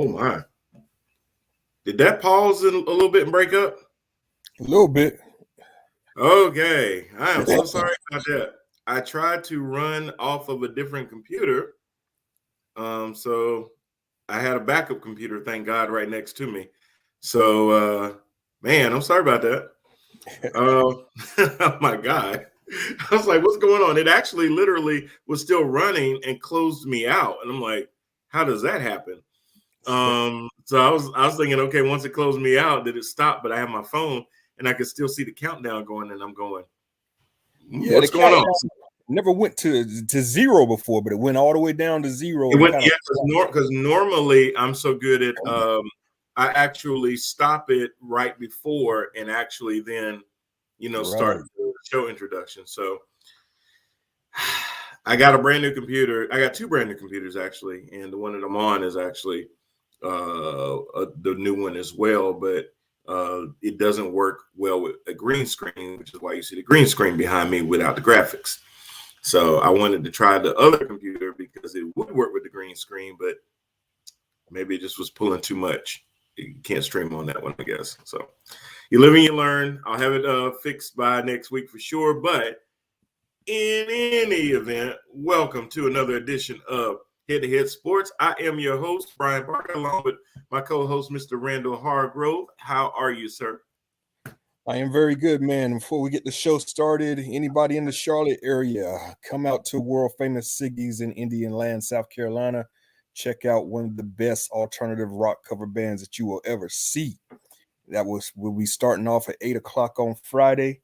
Oh my. Did that pause a little bit and break up? A little bit. Okay. I am so sorry about that. I tried to run off of a different computer. So I had a backup computer, thank God, right next to me. So man, I'm sorry about that. Oh my God. I was like, what's going on? It actually literally was still running and closed me out. And I'm like, how does that happen? So I was thinking, okay, once it closed me out, did it stop? But I have my phone and I could still see the countdown going, and I'm going, Yeah, what's the going on? countdown never went to zero before, but it went all the way down to zero. It And went, kind yeah, because normally I'm so good at I actually stop it right before and actually then, start right. the show introduction. So I got a brand new computer. I got two brand new computers actually, and the one that I'm on is actually the new one as well, but it doesn't work well with a green screen, which is why you see the green screen behind me without the graphics. So I wanted to try the other computer because it would work with the green screen, but maybe it just was pulling too much. You can't stream on that one, I guess. So you live and you learn. I'll have it fixed by next week for sure. But in any event, welcome to another edition of Head to Head Sports. I am your host, Brian Parker, along with my co-host, Mr. Randall Hargrove. How are you, sir? I am very good, man. Before we get the show started, anybody in the Charlotte area, come out to world famous Siggy's in Indian Land, South Carolina. Check out one of the best alternative rock cover bands that you will ever see. We'll be starting off at 8 o'clock on Friday.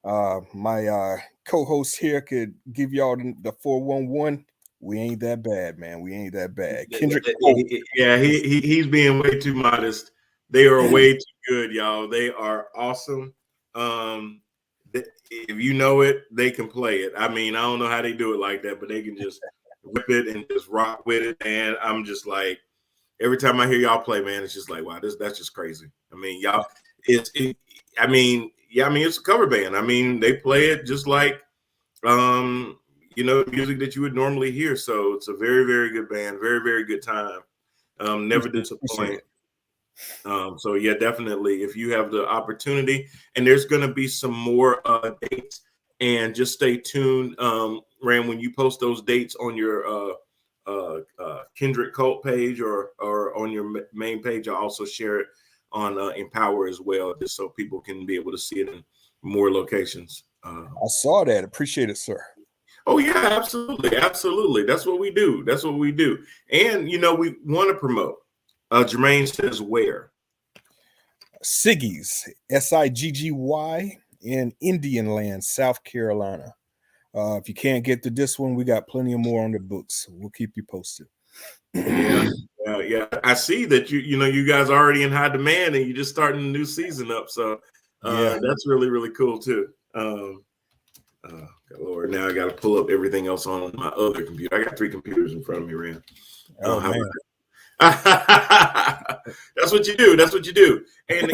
My co-host here could give y'all the 411. We ain't that bad, man. We ain't that bad. Kendrick Cole. Yeah, he's being way too modest. They are way too good, y'all. They are awesome. If you know it, they can play it. I mean, I don't know how they do it like that, but they can just whip it and just rock with it. And I'm just like, every time I hear y'all play, man, it's just like, wow, that's just crazy. I mean, y'all, it's a cover band. I mean, they play it just like music that you would normally hear. So it's a very, very good band, very, very good time. Never disappoint. So yeah, definitely. If you have the opportunity, and there's going to be some more dates, and just stay tuned. Rand, when you post those dates on your Kendrick Cult page or on your main page, I'll also share it on Empower as well, just so people can be able to see it in more locations. I saw that. Appreciate it, sir. Oh yeah, absolutely, absolutely. That's what we do. That's what we do. And we want to promote. Jermaine says where? Siggy's, Siggy, in Indian Land, South Carolina. If you can't get to this one, we got plenty of more on the books. We'll keep you posted. Yeah. I see that you guys are already in high demand, and you're just starting a new season up. So that's really, really cool too. Lord, now I got to pull up everything else on my other computer. I got 3 computers in front of me, Rand. Oh man. That's what you do. That's what you do. And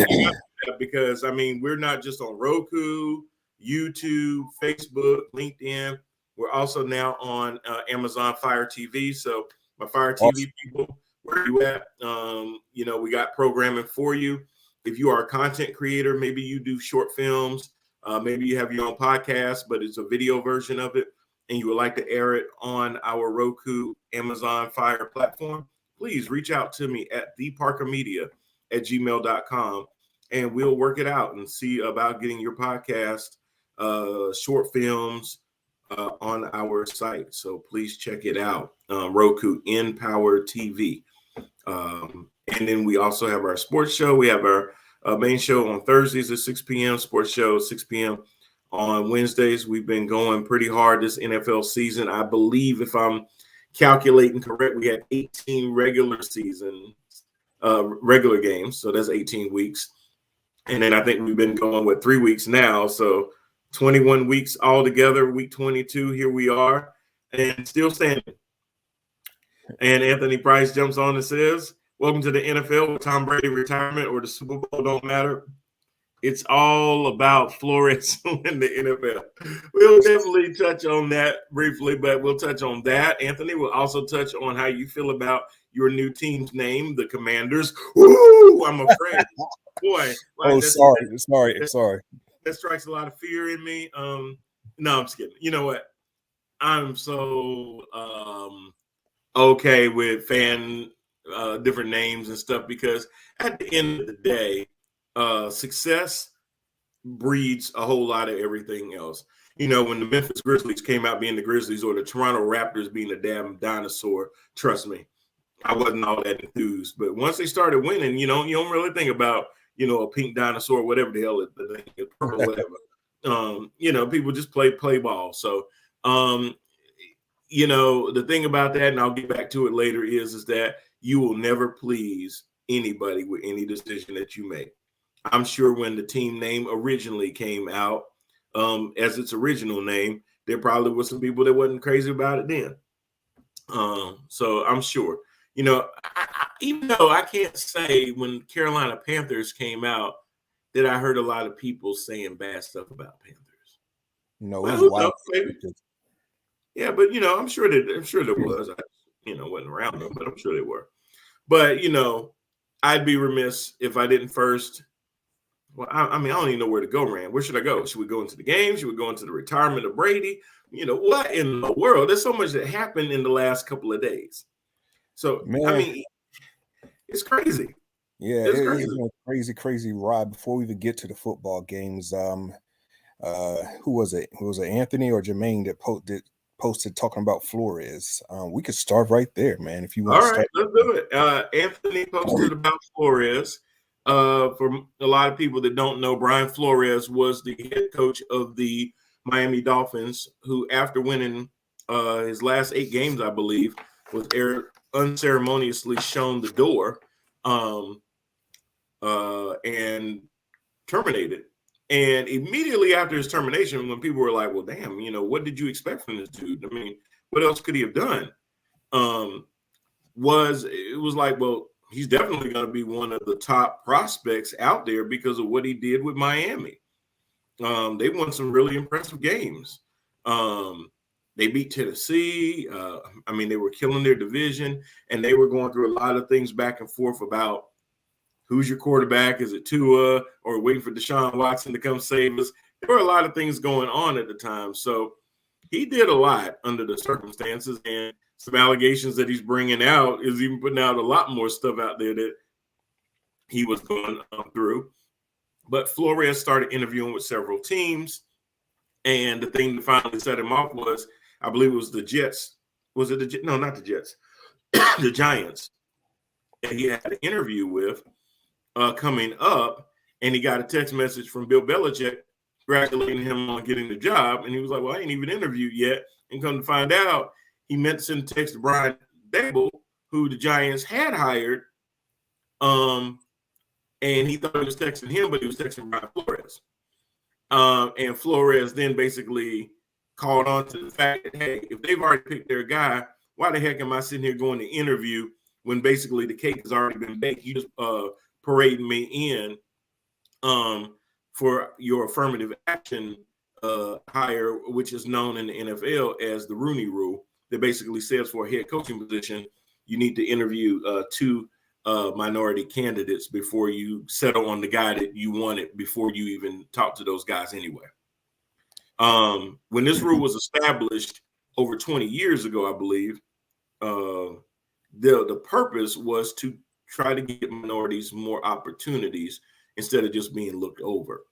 because I mean, we're not just on Roku, YouTube, Facebook, LinkedIn. We're also now on Amazon Fire TV. So my Fire TV people, where you at? We got programming for you. If you are a content creator, maybe you do short films. Maybe you have your own podcast, but it's a video version of it, and you would like to air it on our Roku, Amazon Fire platform. Please reach out to me at theparkermedia@gmail.com, and we'll work it out and see about getting your podcast short films on our site. So please check it out. Roku Empower TV. And then we also have our sports show. We have our main show on Thursdays at 6 p.m. Sports show 6 p.m. on Wednesdays. We've been going pretty hard this NFL season. I believe, if I'm calculating correct, we had 18 regular games. So that's 18 weeks. And then I think we've been going 3 weeks now. So 21 weeks altogether. Week 22, here we are, and still standing. And Anthony Price jumps on and says, welcome to the NFL with Tom Brady retirement or the Super Bowl don't matter. it's all about Flores in the NFL. We'll definitely touch on that briefly, but we'll touch on that. Anthony will also touch on how you feel about your new team's name, the Commanders. Ooh, I'm afraid. Boy, like sorry. That strikes a lot of fear in me. No, I'm just kidding. You know what? I'm so okay with different names and stuff because at the end of the day, success breeds a whole lot of everything else. You know, when the Memphis Grizzlies came out being the Grizzlies or the Toronto Raptors being a damn dinosaur, trust me, I wasn't all that enthused. But once they started winning, you don't really think about, a pink dinosaur, whatever the hell the thing is, purple, whatever. People just play ball. So, the thing about that, and I'll get back to it later, is that you will never please anybody with any decision that you make. I'm sure when the team name originally came out, as its original name, there probably were some people that wasn't crazy about it then. So I'm sure, even though I can't say when Carolina Panthers came out that I heard a lot of people saying bad stuff about Panthers. No, it was wild. Yeah, but I'm sure there was. I wasn't around them, but I'm sure they were. But I'd be remiss if I didn't first. Well, I mean, I don't even know where to go, Rand. Where should I go? Should we go into the game? Should we go into the retirement of Brady? What in the world? There's so much that happened in the last couple of days. So, man, I mean, it's crazy. Yeah, it's a crazy ride. Before we even get to the football games, who was it? Who was it? Anthony or Jermaine that posted talking about Flores? We could start right there, man. If you want. All right, let's do it. Anthony posted about Flores. For a lot of people that don't know, Brian Flores was the head coach of the Miami Dolphins, who, after winning his last 8 games, I believe, was unceremoniously shown the door and terminated. And immediately after his termination, when people were like, well, damn, what did you expect from this dude? I mean, what else could he have done? It was like, well, he's definitely going to be one of the top prospects out there because of what he did with Miami. They won some really impressive games. They beat Tennessee. They were killing their division, and they were going through a lot of things back and forth about who's your quarterback. Is it Tua or waiting for Deshaun Watson to come save us? There were a lot of things going on at the time. So he did a lot under the circumstances, and some allegations that he's bringing out is even putting out a lot more stuff out there that he was going through. But Flores started interviewing with several teams, and the thing that finally set him off was, I believe it was the Jets. Was it the Jets? No, not the Jets. The Giants. And he had an interview with coming up, and he got a text message from Bill Belichick congratulating him on getting the job. And he was like, well, I ain't even interviewed yet. And come to find out, he meant to send a text to Brian Dable, who the Giants had hired. And he thought he was texting him, but he was texting Brian Flores. And Flores then basically called on to the fact that, hey, if they've already picked their guy, why the heck am I sitting here going to interview when basically the cake has already been baked? You just parading me in for your affirmative action hire, which is known in the NFL as the Rooney Rule, that basically says for a head coaching position, you need to interview 2 minority candidates before you settle on the guy that you wanted before you even talk to those guys anyway. When this rule was established over 20 years ago, I believe, the purpose was to try to get minorities more opportunities instead of just being looked over.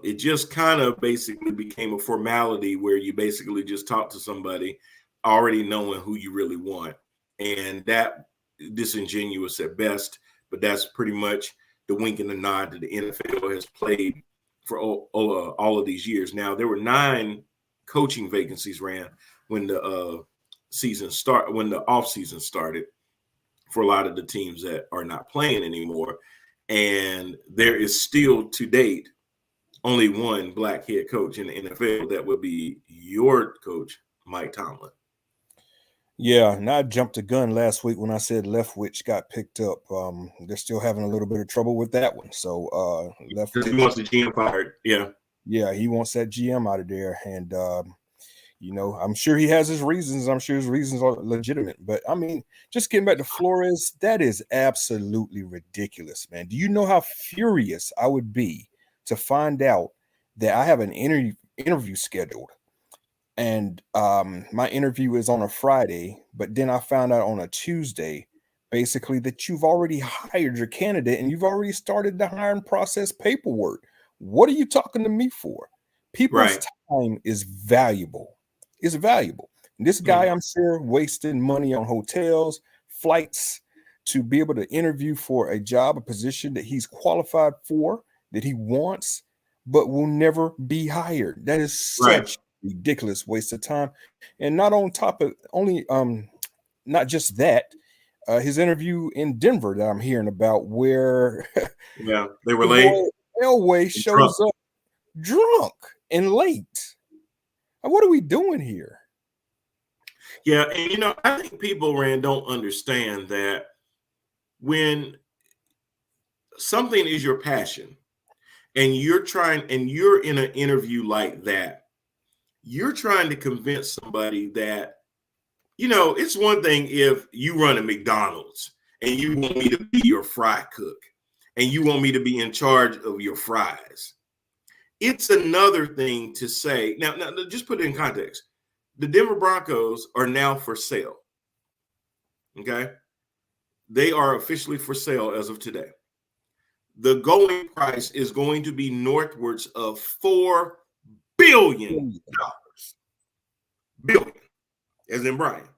It just kind of basically became a formality where you basically just talk to somebody already knowing who you really want. And that disingenuous at best, but that's pretty much the wink and the nod that the NFL has played for all of these years. Now, there were 9 coaching vacancies ran when the off season started for a lot of the teams that are not playing anymore. And there is still to date only one black head coach in the NFL. That would be your coach, Mike Tomlin. Yeah, and I jumped the gun last week when I said Leftwich got picked up. They're still having a little bit of trouble with that one. So Because he Leftwich, wants the GM fired. Yeah. yeah, he wants that GM out of there. And I'm sure he has his reasons. I'm sure his reasons are legitimate. But I mean, just getting back to Flores, that is absolutely ridiculous, man. Do you know how furious I would be to find out that I have an interview scheduled? And my interview is on a Friday, but then I found out on a Tuesday, basically, that you've already hired your candidate and you've already started the hiring process paperwork. What are you talking to me for? People's Right. time is valuable. It's valuable. And this guy, Mhm. I'm sure, wasting money on hotels, flights to be able to interview for a job, a position that he's qualified for, that he wants, but will never be hired. That is Right. such ridiculous waste of time. And not on top of only not just that, his interview in Denver that I'm hearing about, where Yeah. They were your late boy Elway and drunk. shows up drunk and late. What are we doing here? Yeah. And I think people, Rand, don't understand that when something is your passion and you're in an interview like that, you're trying to convince somebody that, it's one thing if you run a McDonald's and you want me to be your fry cook and you want me to be in charge of your fries. It's another thing to say, now just put it in context. The Denver Broncos are now for sale. Okay. They are officially for sale as of today. The going price is going to be northwards of $4 billion. Billion, as in Brian.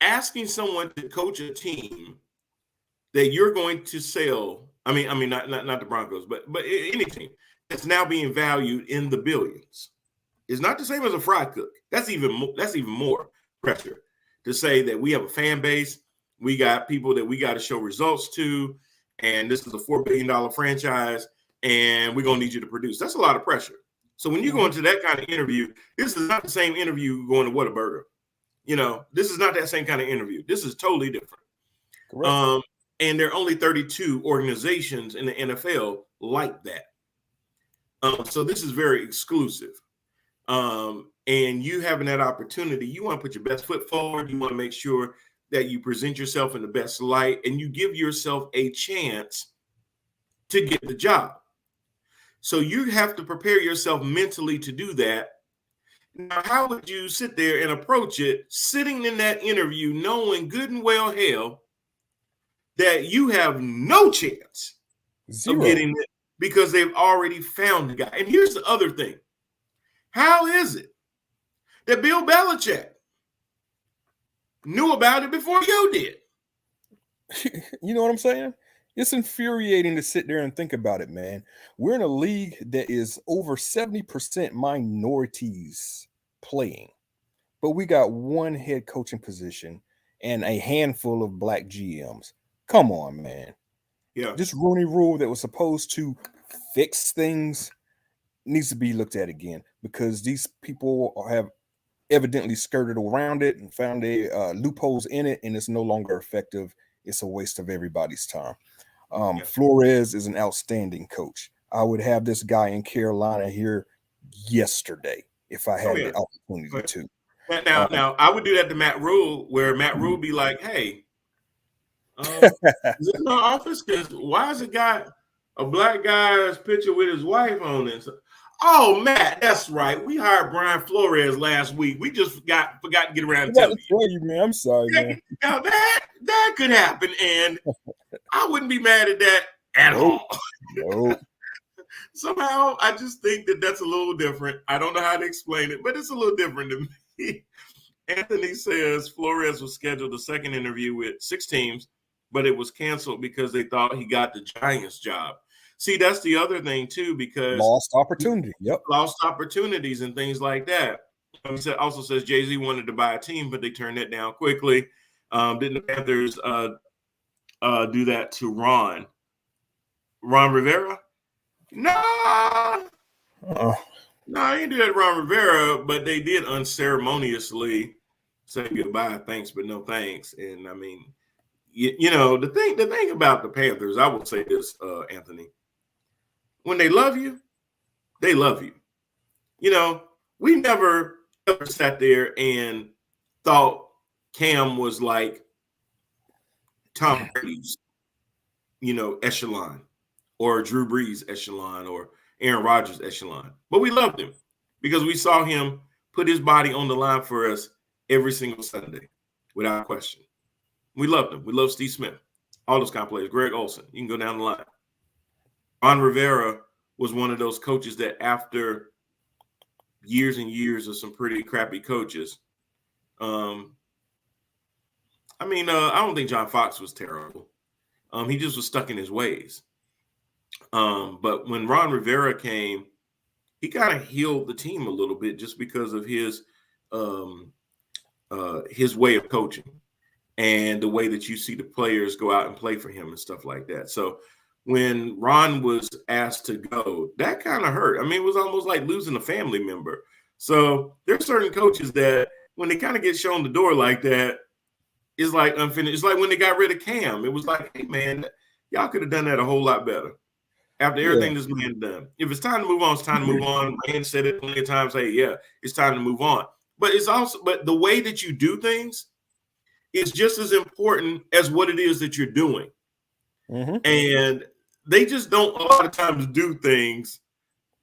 Asking someone to coach a team that you're going to sell, not the Broncos, but any team that's now being valued in the billions, is not the same as a fry cook. That's even more pressure to say that we have a fan base, we got people that we got to show results to, and this is a $4 billion franchise, and we're gonna need you to produce. That's a lot of pressure. So when you go into that kind of interview, this is not the same interview going to Whataburger. This is not that same kind of interview. This is totally different. Correct. And there are only 32 organizations in the NFL like that. So this is very exclusive. And you having that opportunity, you want to put your best foot forward. You want to make sure that you present yourself in the best light and you give yourself a chance to get the job. So you have to prepare yourself mentally to do that. Now, how would you sit there and approach it sitting in that interview, knowing good and well hell that you have no chance of Zero. getting it because they've already found the guy? And here's the other thing. How is it that Bill Belichick knew about it before you did? You know what I'm saying? It's infuriating to sit there and think about it, man. We're in a league that is over 70% minorities playing, but we got one head coaching position and a handful of black GMs. Come on, man. Yeah. This Rooney Rule that was supposed to fix things needs to be looked at again, because these people have evidently skirted around it and found loopholes in it, and it's no longer effective. It's a waste of everybody's time. Yeah. Flores is an outstanding coach. I would have this guy in Carolina here yesterday if I Oh had yeah. the opportunity to. Now, I would do that to Matt Rule, where Matt Rule be like, "Hey, is this my office? Because why has it got a black guy's picture with his wife on it?" Oh, Matt, that's right. We hired Brian Flores last week. We just forgot to get around to telling you, man. I'm sorry, man. Now that could happen, and I wouldn't be mad at that at all. Nope. Somehow, I just think that that's a little different. I don't know how to explain it, but it's a little different to me. Anthony says Flores was scheduled a second interview with 6 teams, but it was canceled because they thought he got the Giants job. See, that's the other thing too, because Lost opportunity. Yep. lost opportunities and things like that. He also says Jay-Z wanted to buy a team, but they turned that down quickly. Didn't the Panthers do that to Ron Rivera? No. No, I didn't do that to Ron Rivera, but they did unceremoniously say goodbye, thanks, but no thanks. And I mean, you know, the thing about the Panthers, I will say this, Anthony, when they love you, they love you. You know, we never ever sat there and thought Cam was like Tom Brady's, you know, echelon, or Drew Brees echelon, or Aaron Rodgers echelon. But we loved him because we saw him put his body on the line for us every single Sunday, without question. We loved him. We love Steve Smith, all those kind of players. Greg Olson, you can go down the line. Ron Rivera was one of those coaches that after years and years of some pretty crappy coaches, I don't think John Fox was terrible. He just was stuck in his ways. But when Ron Rivera came, he kind of healed the team a little bit just because of his way of coaching and the way that you see the players go out and play for him and stuff like that. So when Ron was asked to go, that kind of hurt. I mean, it was almost like losing a family member. So there's certain coaches that when they kind of get shown the door like that, it's like unfinished. It's like when they got rid of Cam. It was like, hey, man, y'all could have done that a whole lot better. After everything this man done. If it's time to move on, it's time to move on. Man said it plenty of times, hey, yeah, it's time to move on. But the way that you do things is just as important as what it is that you're doing. Mm-hmm. And they just don't a lot of times do things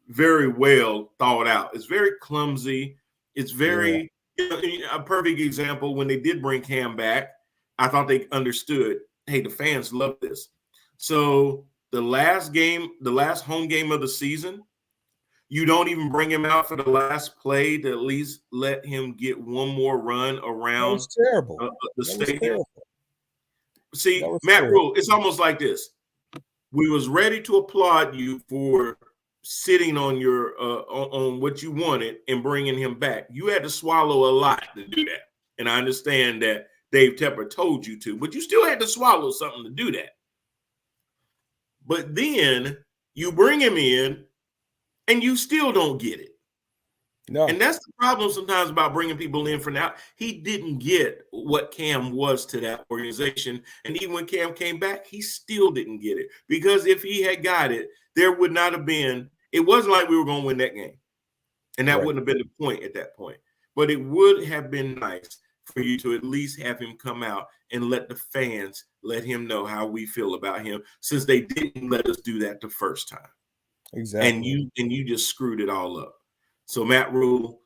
very well thought out. It's very clumsy. It's very a perfect example. When they did bring Cam back, I thought they understood, hey, the fans love this. So the last home game of the season, you don't even bring him out for the last play to at least let him get one more run around the stadium. See, Matt Rule, it's almost like this. We was ready to applaud you for sitting on your on what you wanted and bringing him back. You had to swallow a lot to do that. And I understand that Dave Tepper told you to, but you still had to swallow something to do that. But then you bring him in and you still don't get it. No. And that's the problem sometimes about bringing people in for now. He didn't get what Cam was to that organization. And even when Cam came back, he still didn't get it. Because if he had got it, there would not have been, it wasn't like we were going to win that game. And that wouldn't have been the point at that point. But it would have been nice for you to at least have him come out and let the fans let him know how we feel about him, since they didn't let us do that the first time. Exactly. And you just screwed it all up. So Matt Rule,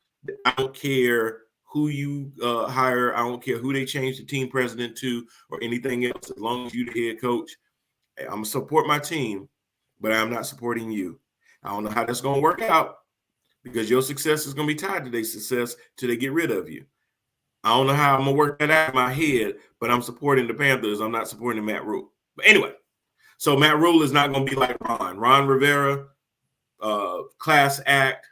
I don't care who you hire. I don't care who they change the team president to or anything else. As long as you're the head coach, I'm going to support my team, but I'm not supporting you. I don't know how that's going to work out, because your success is going to be tied to their success till they get rid of you. I don't know how I'm going to work that out in my head, but I'm supporting the Panthers. I'm not supporting Matt Rule. But anyway, so Matt Rule is not going to be like Ron. Ron Rivera, class act,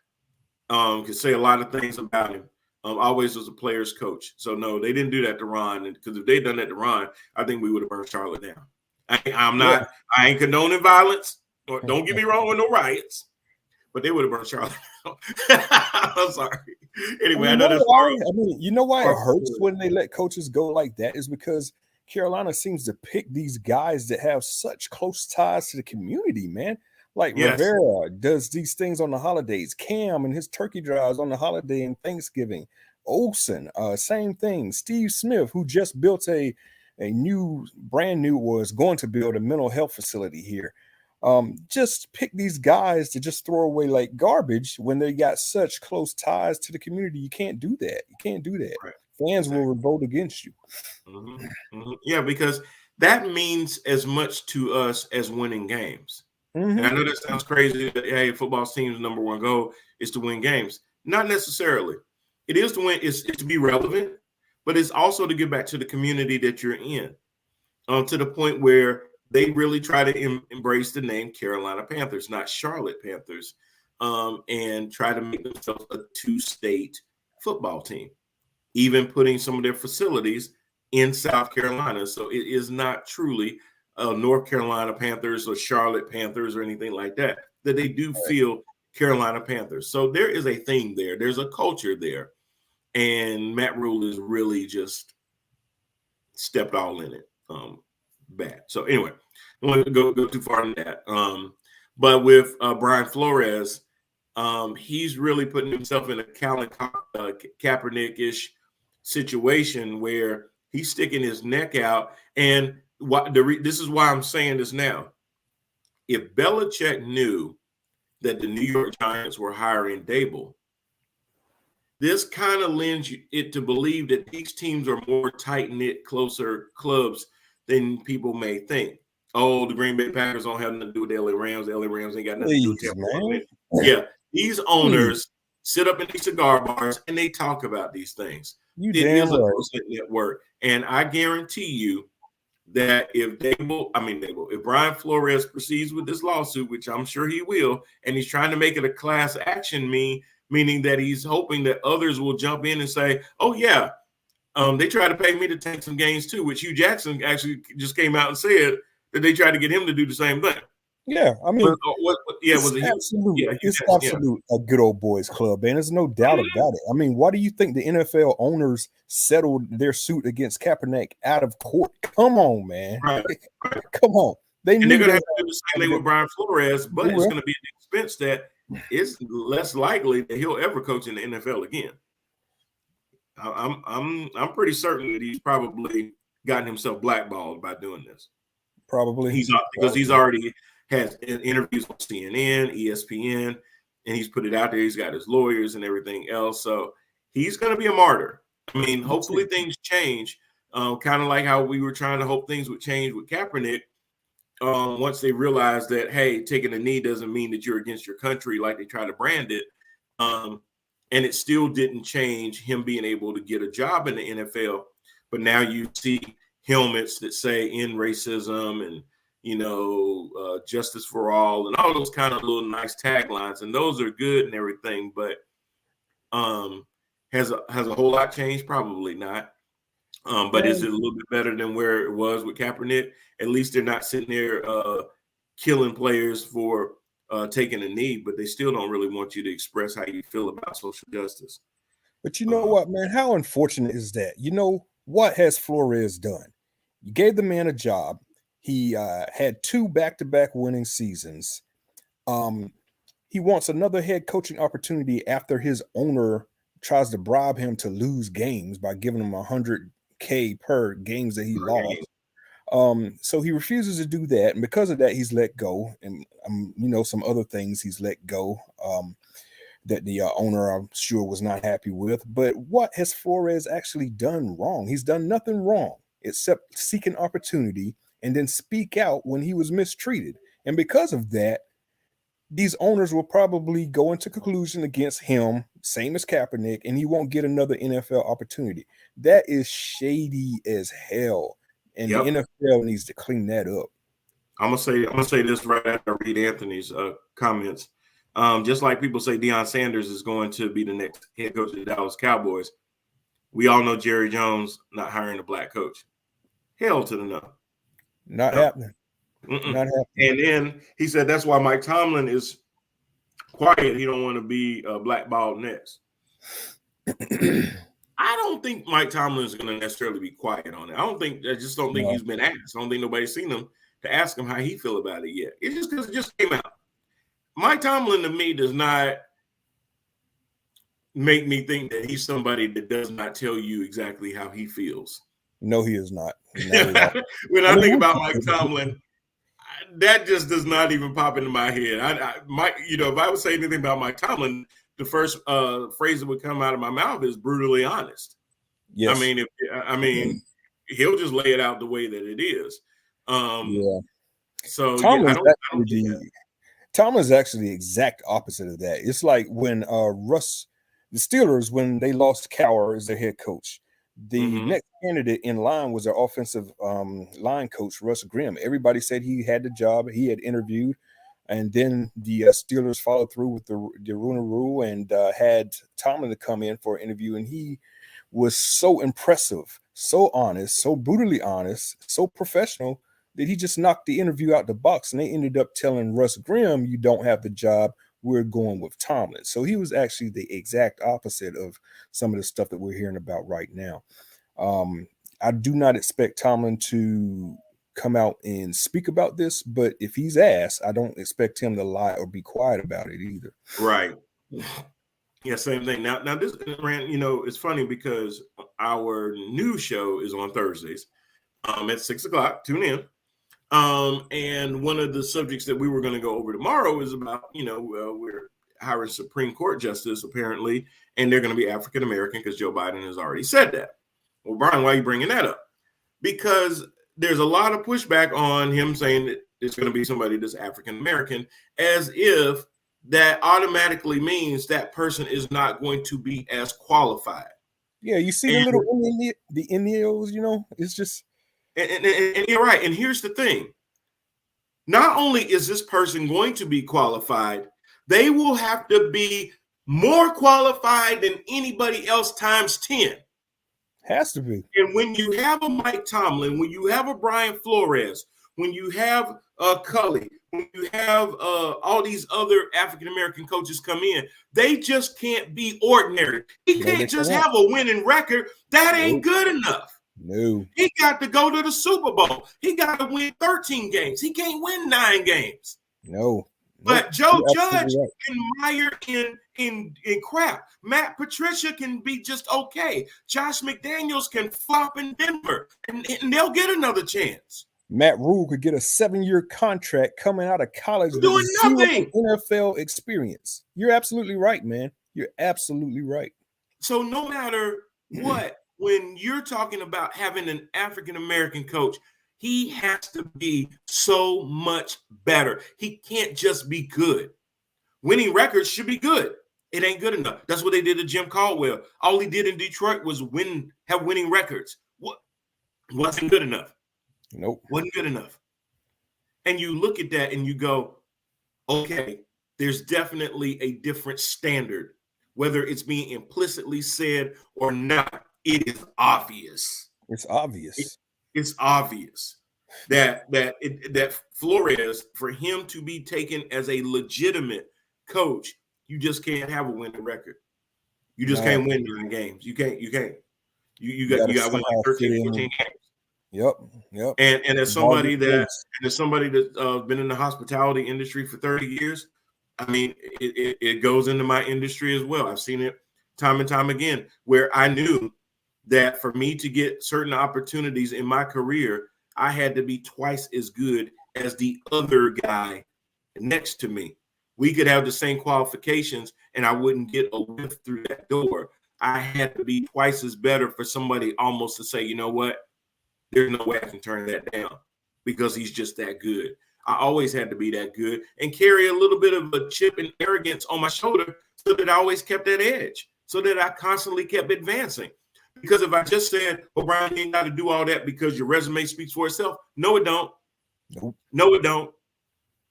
could say a lot of things about him. Always was a player's coach. So, no, they didn't do that to Ron. Because if they'd done that to Ron, I think we would have burned Charlotte down. I ain't condoning violence. Or, don't get me wrong with no riots. But they would have burned Charlotte down. I'm sorry. Anyway, I know that's why. You know why it hurts when they let coaches go like that is because Carolina seems to pick these guys that have such close ties to the community, man. Like Rivera does these things on the holidays. Cam and his turkey drives on the holiday and Thanksgiving. Olsen, same thing. Steve Smith, who just built was going to build a mental health facility here. Just pick these guys to just throw away like garbage when they got such close ties to the community. You can't do that. You can't do that. Right. Fans will revolt against you. Mm-hmm. Mm-hmm. Yeah, because that means as much to us as winning games. Mm-hmm. And I know that sounds crazy that, hey, football team's number one goal is to win games. Not necessarily. It is to win, it's to be relevant, but it's also to give back to the community that you're in, to the point where they really try to embrace the name Carolina Panthers, not Charlotte Panthers, and try to make themselves a two-state football team, even putting some of their facilities in South Carolina. So it is not truly North Carolina Panthers or Charlotte Panthers or anything like that, that they do feel Carolina Panthers. So there is a thing there. There's a culture there. And Matt Rule is really just stepped all in it. Bad. So anyway, I don't want to go too far in that. But with Brian Flores, he's really putting himself in a Colin Kaepernick-ish situation where he's sticking his neck out. And this is why I'm saying this now. If Belichick knew that the New York Giants were hiring Dable, this kind of lends it to believe that these teams are more tight-knit, closer clubs than people may think. Oh, the Green Bay Packers don't have nothing to do with the LA Rams. The LA Rams ain't got nothing to do with Tampa. Yeah, these owners sit up in these cigar bars and they talk about these things. It is a close-knit network. And I guarantee you that if Brian Flores proceeds with this lawsuit, which I'm sure he will, and he's trying to make it a class action, meaning that he's hoping that others will jump in and say, oh, yeah, they tried to pay me to take some games too, which Hugh Jackson actually just came out and said that they tried to get him to do the same thing. Yeah, I mean, it's absolute a good old boys club, man. There's no doubt about it. I mean, why do you think the NFL owners settled their suit against Kaepernick out of court? Come on, man. Right. Come on. They're going to have to do the same thing with Brian Flores, but it's going to be an expense that is less likely that he'll ever coach in the NFL again. I'm pretty certain that he's probably gotten himself blackballed by doing this. Probably. Because he's already has interviews on CNN, ESPN, and he's put it out there. He's got his lawyers and everything else. So he's going to be a martyr. I mean, hopefully things change, kind of like how we were trying to hope things would change with Kaepernick once they realized that, hey, taking a knee doesn't mean that you're against your country like they try to brand it. And it still didn't change him being able to get a job in the NFL. But now you see helmets that say end racism and, justice for all and all those kind of little nice taglines. And those are good and everything, but has a whole lot changed? Probably not. But is it a little bit better than where it was with Kaepernick? At least they're not sitting there killing players for taking a knee, but they still don't really want you to express how you feel about social justice. But you know what, man? How unfortunate is that? You know, what has Flores done? You gave the man a job. He had 2 back-to-back winning seasons. He wants another head coaching opportunity after his owner tries to bribe him to lose games by giving him $100K per games that he lost. So he refuses to do that, and because of that, he's let go. And some other things he's let go that the owner, I'm sure, was not happy with. But what has Flores actually done wrong? He's done nothing wrong except seek an opportunity and then speak out when he was mistreated. And because of that, these owners will probably go into conclusion against him, same as Kaepernick, and he won't get another NFL opportunity. That is shady as hell. And the NFL needs to clean that up. I'm gonna say this right after I read Anthony's comments. Just like people say Deion Sanders is going to be the next head coach of the Dallas Cowboys, we all know Jerry Jones not hiring a black coach. Hell to the no. Not happening. Not happening. And then he said that's why Mike Tomlin is quiet. He don't want to be blackballed next. I don't think Mike Tomlin is going to necessarily be quiet on it. I just don't think he's been asked. I don't think nobody's seen him to ask him how he feel about it yet. It's just because it just came out. Mike Tomlin to me does not make me think that he's somebody that does not tell you exactly how he feels. No, he is not. When I think about Mike Tomlin, that just does not even pop into my head. If I would say anything about Mike Tomlin, the first phrase that would come out of my mouth is brutally honest. Yes. He'll just lay it out the way that it is. So Tomlin's actually the exact opposite of that. It's like when the Steelers, when they lost Cowher as their head coach, the next candidate in line was their offensive line coach, Russ Grimm. Everybody said he had the job. He had interviewed. And then the Steelers followed through with the Rooney Rule and had Tomlin to come in for an interview. And he was so impressive, so honest, so brutally honest, so professional that he just knocked the interview out the box. And they ended up telling Russ Grimm, you don't have the job. we're going with Tomlin. So he was actually the exact opposite of some of the stuff that we're hearing about right now. I do not expect Tomlin to come out and speak about this, but if he's asked, I don't expect him to lie or be quiet about it either. Right. Yeah, same thing. Now this, Rand, it's funny because our new show is on Thursdays at 6:00. Tune in. And one of the subjects that we were going to go over tomorrow is about, we're hiring Supreme Court justice apparently, and they're going to be African American because Joe Biden has already said that. Well, Brian, why are you bringing that up? Because there's a lot of pushback on him saying that it's going to be somebody that's African American, as if that automatically means that person is not going to be as qualified. Yeah, you see the little the Indios, it's just. And you're right. And here's the thing. Not only is this person going to be qualified, they will have to be more qualified than anybody else times 10. Has to be. And when you have a Mike Tomlin, when you have a Brian Flores, when you have Cully, when you have all these other African-American coaches come in, they just can't be ordinary. He can't just have a winning record. That ain't good enough. No. He got to go to the Super Bowl. He got to win 13 games. He can't win 9 games. No. But Joe Judge can mire in crap. Matt Patricia can be just okay. Josh McDaniels can flop in Denver, and they'll get another chance. Matt Rule could get a 7-year contract coming out of college doing nothing. NFL experience. You're absolutely right, man. You're absolutely right. So no matter what, when you're talking about having an African-American coach, he has to be so much better. He can't just be good. Winning records should be good. It ain't good enough. That's what they did to Jim Caldwell. All he did in Detroit was have winning records. What wasn't good enough? Nope. Wasn't good enough. And you look at that and you go, okay, there's definitely a different standard. Whether it's being implicitly said or not, it is obvious. It's obvious. It's obvious that Flores, for him to be taken as a legitimate coach, you just can't have a winning record. You just can't win 9 games. You can't. You got to win like 13, 14 games. Yep. And as somebody that's been in the hospitality industry for 30 years, I mean, it goes into my industry as well. I've seen it time and time again, where I knew that for me to get certain opportunities in my career, I had to be twice as good as the other guy next to me. We could have the same qualifications and I wouldn't get a whiff through that door. I had to be twice as better for somebody almost to say, you know what? There's no way I can turn that down because he's just that good. I always had to be that good and carry a little bit of a chip and arrogance on my shoulder so that I always kept that edge, so that I constantly kept advancing. Because if I just said, well, Brian, you ain't got to do all that because your resume speaks for itself. No, it don't. Nope. No, it don't.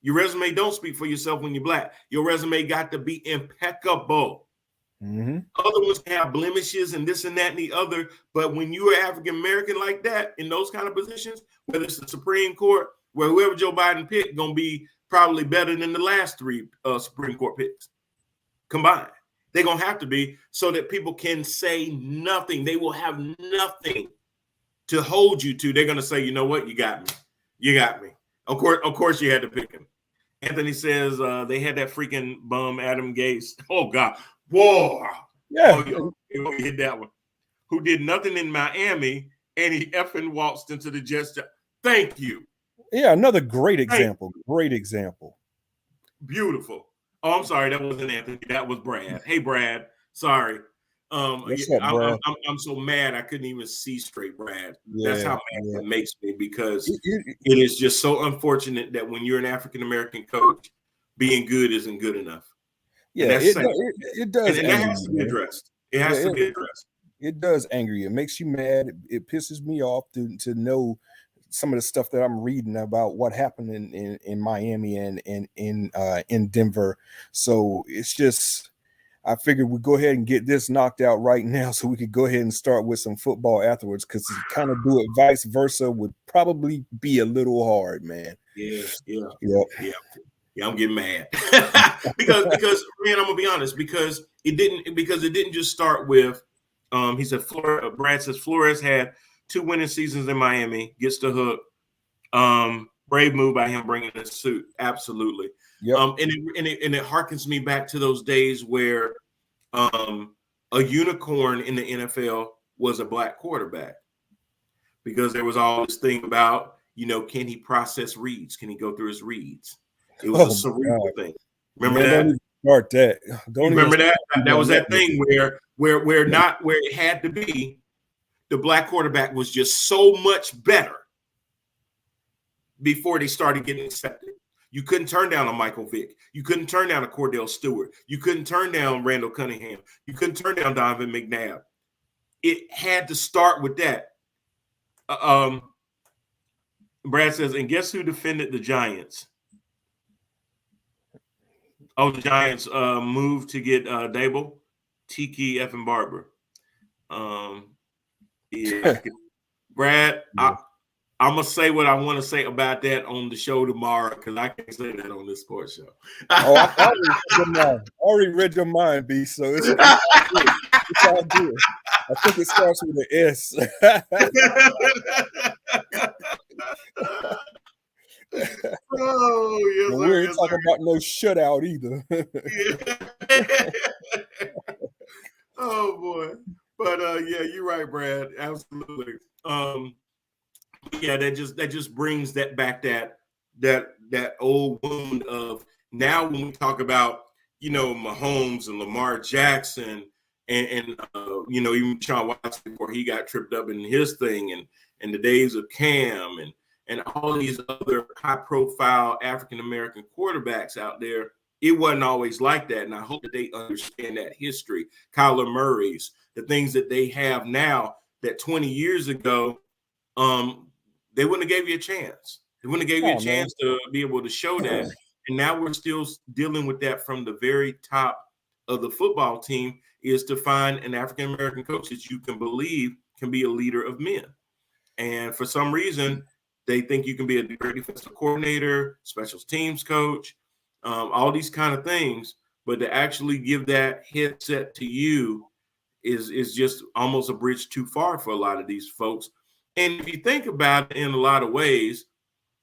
Your resume don't speak for yourself when you're black. Your resume got to be impeccable. Mm-hmm. Other ones can have blemishes and this and that and the other. But when you are African-American like that, in those kind of positions, whether it's the Supreme Court, where whoever Joe Biden picked going to be probably better than the last 3 Supreme Court picks combined. They're going to have to be so that people can say nothing. They will have nothing to hold you to. They're going to say, you know what? You got me. You got me. Of course you had to pick him. Anthony says they had that freaking bum, Adam Gase. Oh, God. Whoa. Yeah. Oh, you hit that one. Who did nothing in Miami, and he effing waltzed into the Jets. Thank you. Yeah, another great example. Great example. Beautiful. Oh, I'm sorry. That wasn't Anthony. That was Brad. Hey, Brad. Sorry. What's up, Brad? I'm so mad I couldn't even see straight, Brad. Yeah, that's how mad it makes me because it is just so unfortunate that when you're an African-American coach, being good isn't good enough. Yeah, it does. And that has to be addressed. It has to be addressed. It does anger you. It makes you mad. It pisses me off to know some of the stuff that I'm reading about what happened in Miami and in Denver. So it's just, I figured we'd go ahead and get this knocked out right now so we could go ahead and start with some football afterwards, because to kind of do it vice versa would probably be a little hard, man. Yeah. Yeah, I'm getting mad because man, I'm gonna be honest, because it didn't just start with he said Brad says Flores had 2 winning seasons in Miami, gets the hook. Brave move by him bringing the suit, absolutely. Yep. And it harkens me back to those days where a unicorn in the NFL was a black quarterback, because there was all this thing about, can he process reads? Can he go through his reads? It was a cerebral thing. Remember Man, that? don't even start that. Don't You remember that? even That was that that thing where it had to be, the black quarterback was just so much better before they started getting accepted. You couldn't turn down a Michael Vick. You couldn't turn down a Cordell Stewart. You couldn't turn down Randall Cunningham. You couldn't turn down Donovan McNabb. It had to start with that. Brad says, and guess who defended the Giants? Oh, the Giants moved to get Dable, Tiki effing Barber. Yeah, Brad, Yeah. I'm gonna say what I want to say about that on the show tomorrow, because I can't say that on this sports show. I already read your mind, B. So it's all good. I think it starts with an S. Oh, yes, And sir, we ain't talking about no shutout either. Oh boy, but yeah, you're right, Brad. Absolutely. Yeah, that just brings that back, that old wound of, now when we talk about, Mahomes and Lamar Jackson and even Sean Watson before he got tripped up in his thing, and the days of Cam and all these other high profile African American quarterbacks out there, it wasn't always like that. And I hope that they understand that history. Kyler Murray's, the things that they have now that 20 years ago, they wouldn't have gave you a chance. They wouldn't have gave you a chance to be able to show that. And now we're still dealing with that from the very top of the football team, is to find an African-American coach that you can believe can be a leader of men. And for some reason, they think you can be a great defensive coordinator, special teams coach, all these kind of things. But to actually give that headset to you is just almost a bridge too far for a lot of these folks. And if you think about it in a lot of ways,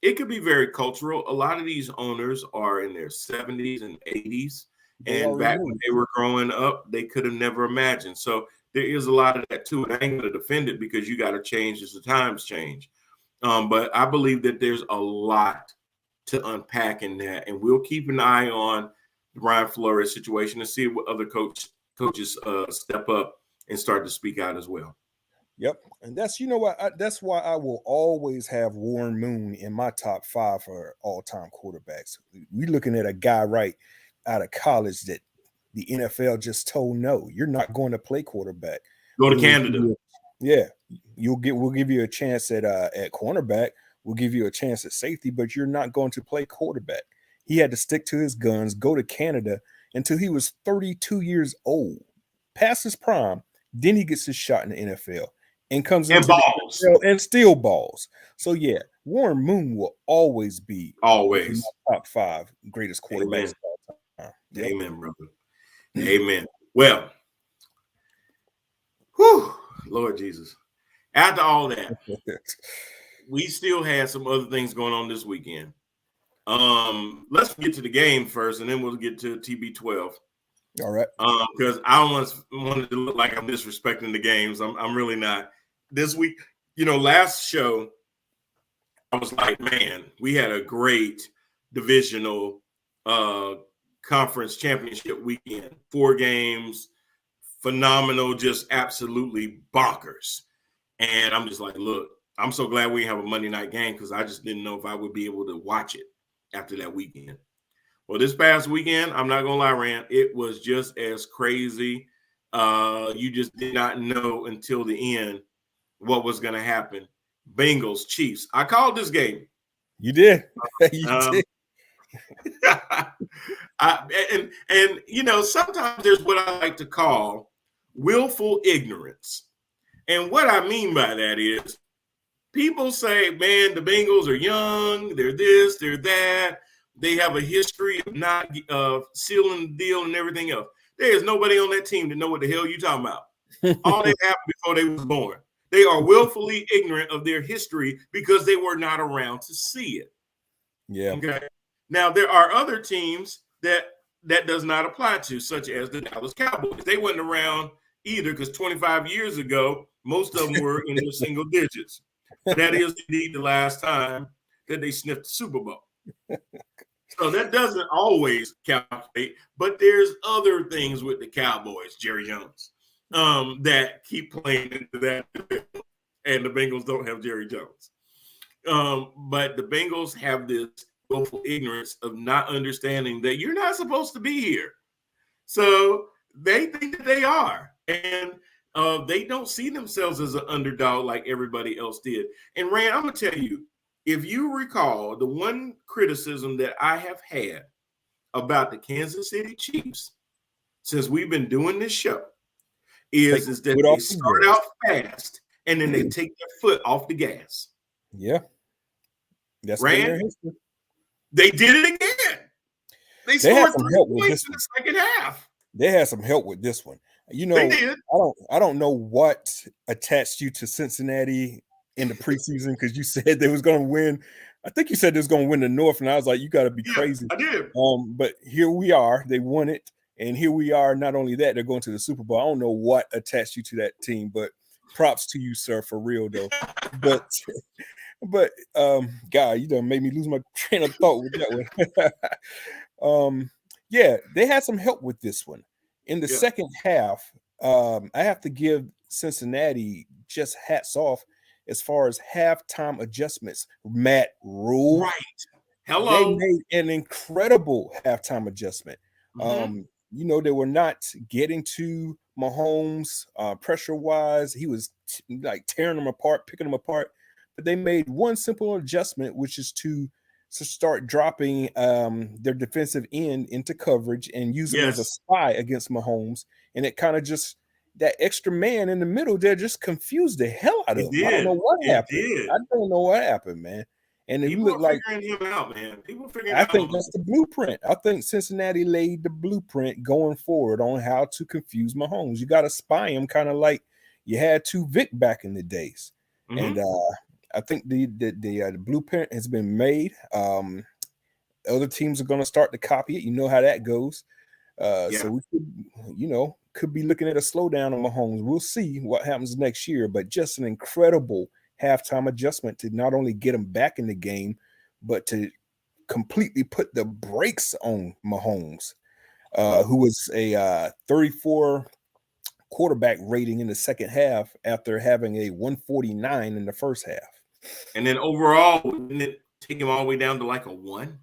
it could be very cultural. A lot of these owners are in their 70s and 80s. And back when they were growing up, they could have never imagined. So there is a lot of that too. And I ain't going to defend it, because you got to change as the times change. But I believe that there's a lot to unpack in that. And we'll keep an eye on the Brian Flores situation and see what other coaches step up and start to speak out as well. Yep. And that's, that's why I will always have Warren Moon in my top 5 for all-time quarterbacks. We're looking at a guy right out of college that the NFL just told, no, you're not going to play quarterback. Go to Canada. Yeah. We'll give you a chance at cornerback. We'll give you a chance at safety, but you're not going to play quarterback. He had to stick to his guns, go to Canada until he was 32 years old, past his prime. Then he gets his shot in the NFL. And comes into balls the NFL and steal balls. So yeah, Warren Moon will always be always top 5 greatest quarterbacks of all time. Yep. Amen, brother. Amen. Well, whew, Lord Jesus. After all that, we still had some other things going on this weekend. Let's get to the game first, and then we'll get to TB12. All right. Because I don't want it to look like I'm disrespecting the games. I'm really not. This week, last show, I was like, man, we had a great divisional conference championship weekend. 4 games, phenomenal, just absolutely bonkers. And I'm just like, look, I'm so glad we have a Monday night game, because I just didn't know if I would be able to watch it after that weekend. Well, this past weekend, I'm not going to lie, Rand, it was just as crazy. You just did not know until the end what was going to happen. Bengals, Chiefs. I called this game. You did. You did. And sometimes there's what I like to call willful ignorance. And what I mean by that is, people say, man, the Bengals are young, they're this, they're that. They have a history of not sealing the deal and everything else. There is nobody on that team that know what the hell you talking about. All that happened before they was born. They are willfully ignorant of their history because they were not around to see it. Yeah. Okay. Now there are other teams that does not apply to, such as the Dallas Cowboys. They wasn't around either because 25 years ago, most of them were in the single digits. That is indeed the last time that they sniffed the Super Bowl. So that doesn't always calculate, but there's other things with the Cowboys, Jerry Jones, that keep playing into that. And the Bengals don't have Jerry Jones. But the Bengals have this willful ignorance of not understanding that you're not supposed to be here. So they think that they are. And they don't see themselves as an underdog like everybody else did. And Rand, I'm going to tell you, if you recall, the one criticism that I have had about the Kansas City Chiefs since we've been doing this show is that they start out fast and then they take their foot off the gas. Yeah. That's Rand, they did it again. They scored 3 points in the second half. They had some help with this one. You know, they did. I don't know what attached you to Cincinnati in the preseason because you said they was going to win. I think you said they was going to win the North, and I was like, you got to be crazy. I did. But here we are. They won it, and here we are. Not only that, they're going to the Super Bowl. I don't know what attached you to that team, but props to you, sir, for real though. But God, you done made me lose my train of thought with that one. Yeah, they had some help with this one. In the second half, I have to give Cincinnati just hats off as far as halftime adjustments. Matt Rule. Right. Hello. They made an incredible halftime adjustment. You know, they were not getting to Mahomes pressure-wise. He was like tearing them apart, picking them apart. But they made one simple adjustment, which is to start dropping their defensive end into coverage and use them as a spy against Mahomes. And it kind of just, that extra man in the middle there just confused the hell out of him. I don't know what happened. I don't know what happened, man. And people look like figuring him out, man. People figuring I think that's the blueprint. I think Cincinnati laid the blueprint going forward on how to confuse Mahomes. You got to spy him, kind of like you had to Vic back in the days. And I think the blueprint has been made. Other teams are going to start to copy it. You know how that goes. So we could be looking at a slowdown on Mahomes. We'll see what happens next year. But just an incredible halftime adjustment to not only get him back in the game, but to completely put the brakes on Mahomes, who was a 34 quarterback rating in the second half after having a 149 in the first half. And then overall, didn't it take him all the way down to like a 1?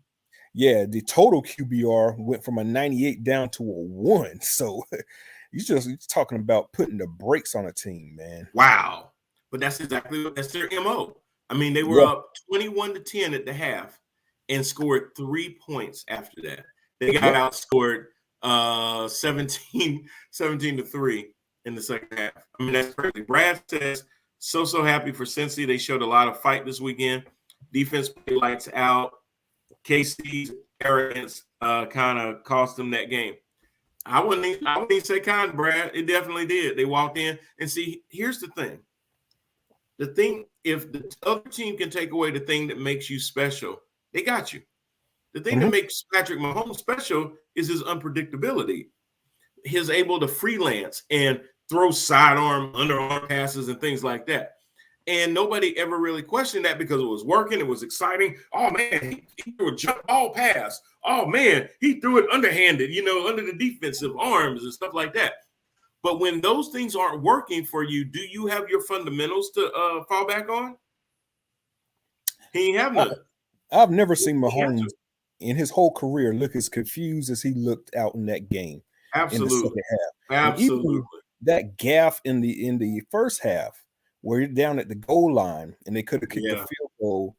Yeah, the total QBR went from a 98 down to a 1. So you're talking about putting the brakes on a team, man. Wow. But that's their MO. I mean, they were up 21-10 at the half and scored 3 points after that. They got outscored 17-3 in the second half. I mean, that's crazy. Brad says, so happy for Cincy. They showed a lot of fight this weekend. Defense played lights out. KC's arrogance kind of cost them that game. I wouldn't even say kind, Brad. It definitely did. They walked in and see, here's the thing. If the other team can take away the thing that makes you special, they got you. The thing that makes Patrick Mahomes special is his unpredictability. He's able to freelance and throw sidearm, underarm passes and things like that. And nobody ever really questioned that because it was working. It was exciting. Oh, man, he threw a jump ball pass. Oh, man, he threw it underhanded, under the defensive arms and stuff like that. But when those things aren't working for you, do you have your fundamentals to fall back on? He ain't have none. I've never seen Mahomes in his whole career look as confused as he looked out in that game. Absolutely. In the second half. Absolutely. That gaff in the first half, where you're down at the goal line and they could have kicked the field goal,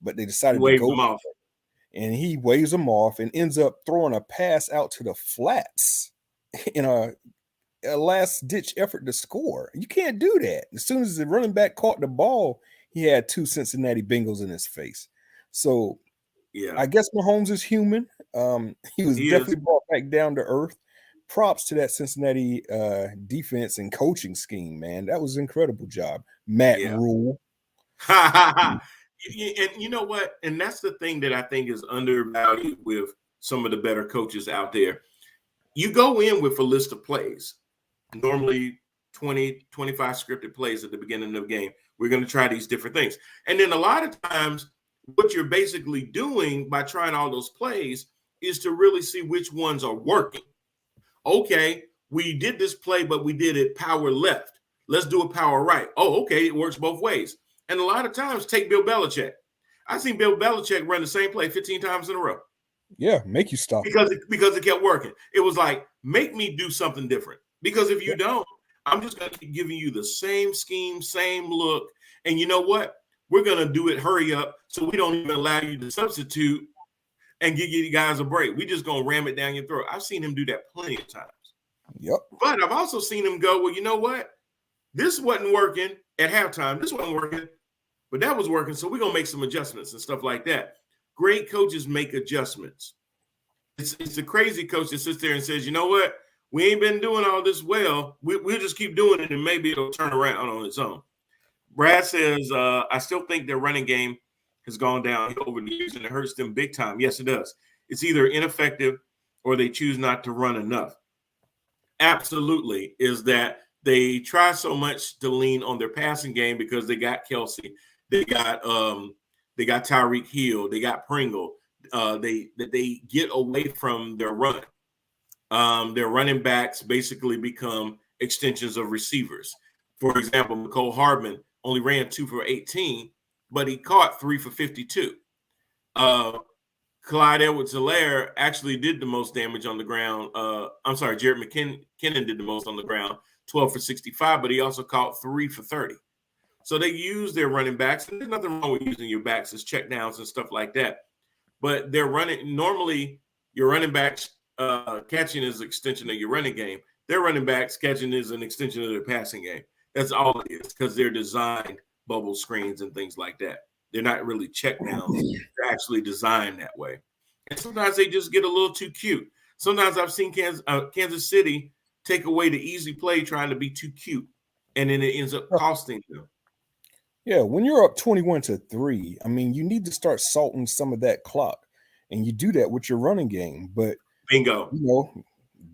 but they decided to go off. And he waves them off and ends up throwing a pass out to the flats in a last-ditch effort to score. You can't do that. As soon as the running back caught the ball, he had 2 Cincinnati Bengals in his face. So Yeah, I guess Mahomes is human. He was he is. definitely brought back down to earth. Props to that Cincinnati defense and coaching scheme, man. That was an incredible job. Matt Yeah. Rule. And you know what? And that's the thing that I think is undervalued with some of the better coaches out there. You go in with a list of plays, normally 20, 25 scripted plays at the beginning of the game. We're going to try these different things. And then a lot of times, what you're basically doing by trying all those plays is to really see which ones are working. Okay, we did this play, but we did it power left. Let's do a power right. Oh, okay, it works both ways. And a lot of times, take Bill Belichick. I've seen Bill Belichick run the same play 15 times in a row. Yeah, make you stop. Because it kept working. It was like, make me do something different. Because if you don't, I'm just going to keep giving you the same scheme, same look. And you know what? We're going to do it hurry up so we don't even allow you to substitute and give you guys a break. We just going to ram it down your throat. I've seen him do that plenty of times. Yep. But I've also seen him go, well, you know what? This wasn't working at halftime. This wasn't working, but that was working. So we're going to make some adjustments and stuff like that. Great coaches make adjustments. It's a crazy coach that sits there and says, you know what? We ain't been doing all this well. We'll just keep doing it, and maybe it'll turn around on its own. Brad says, I still think their running game has gone down over the years, and it hurts them big time. Yes, it does. It's either ineffective or they choose not to run enough. Absolutely, is that they try so much to lean on their passing game because they got Kelsey, they got Tyreek Hill, they got Pringle. They get away from their run. Their running backs basically become extensions of receivers. For example, Mecole Hardman only ran 2 for 18, but he caught 3 for 52. Clyde Edwards-Helaire actually did the most damage on the ground. I'm sorry, Jared McKinnon did the most on the ground, 12 for 65, but he also caught 3 for 30. So they use their running backs, and there's nothing wrong with using your backs as checkdowns and stuff like that. But they're running, normally your running backs catching is an extension of your running game. Their running backs catching is an extension of their passing game. That's all it is, because they're designed bubble screens and things like that. They're not really check downs. They're actually designed that way. And sometimes they just get a little too cute. Sometimes I've seen Kansas City take away the easy play trying to be too cute, and then it ends up costing them. Yeah, when you're up 21-3, I mean, you need to start salting some of that clock, and you do that with your running game. But bingo,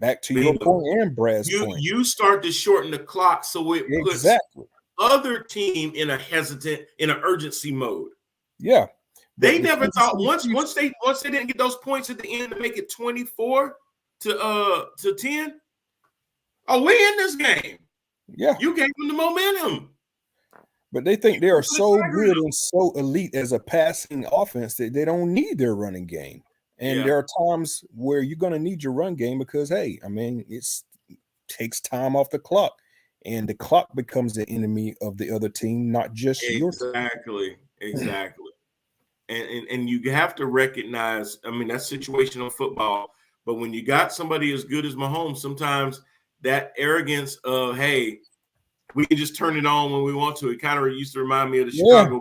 back to your point and Brad's point, you start to shorten the clock so it puts other team in a urgency mode. Yeah, they never thought once they didn't get those points at the end to make it 24 to 10. Oh, we're in this game. Yeah, you gave them the momentum. But they think they are so good and so elite as a passing offense that they don't need their running game. And there are times where you're going to need your run game because, hey, I mean, it takes time off the clock. And the clock becomes the enemy of the other team, not just your team. Exactly. And you have to recognize, I mean, that's situational football. But when you got somebody as good as Mahomes, sometimes that arrogance of, hey, we can just turn it on when we want to. It kind of used to remind me of the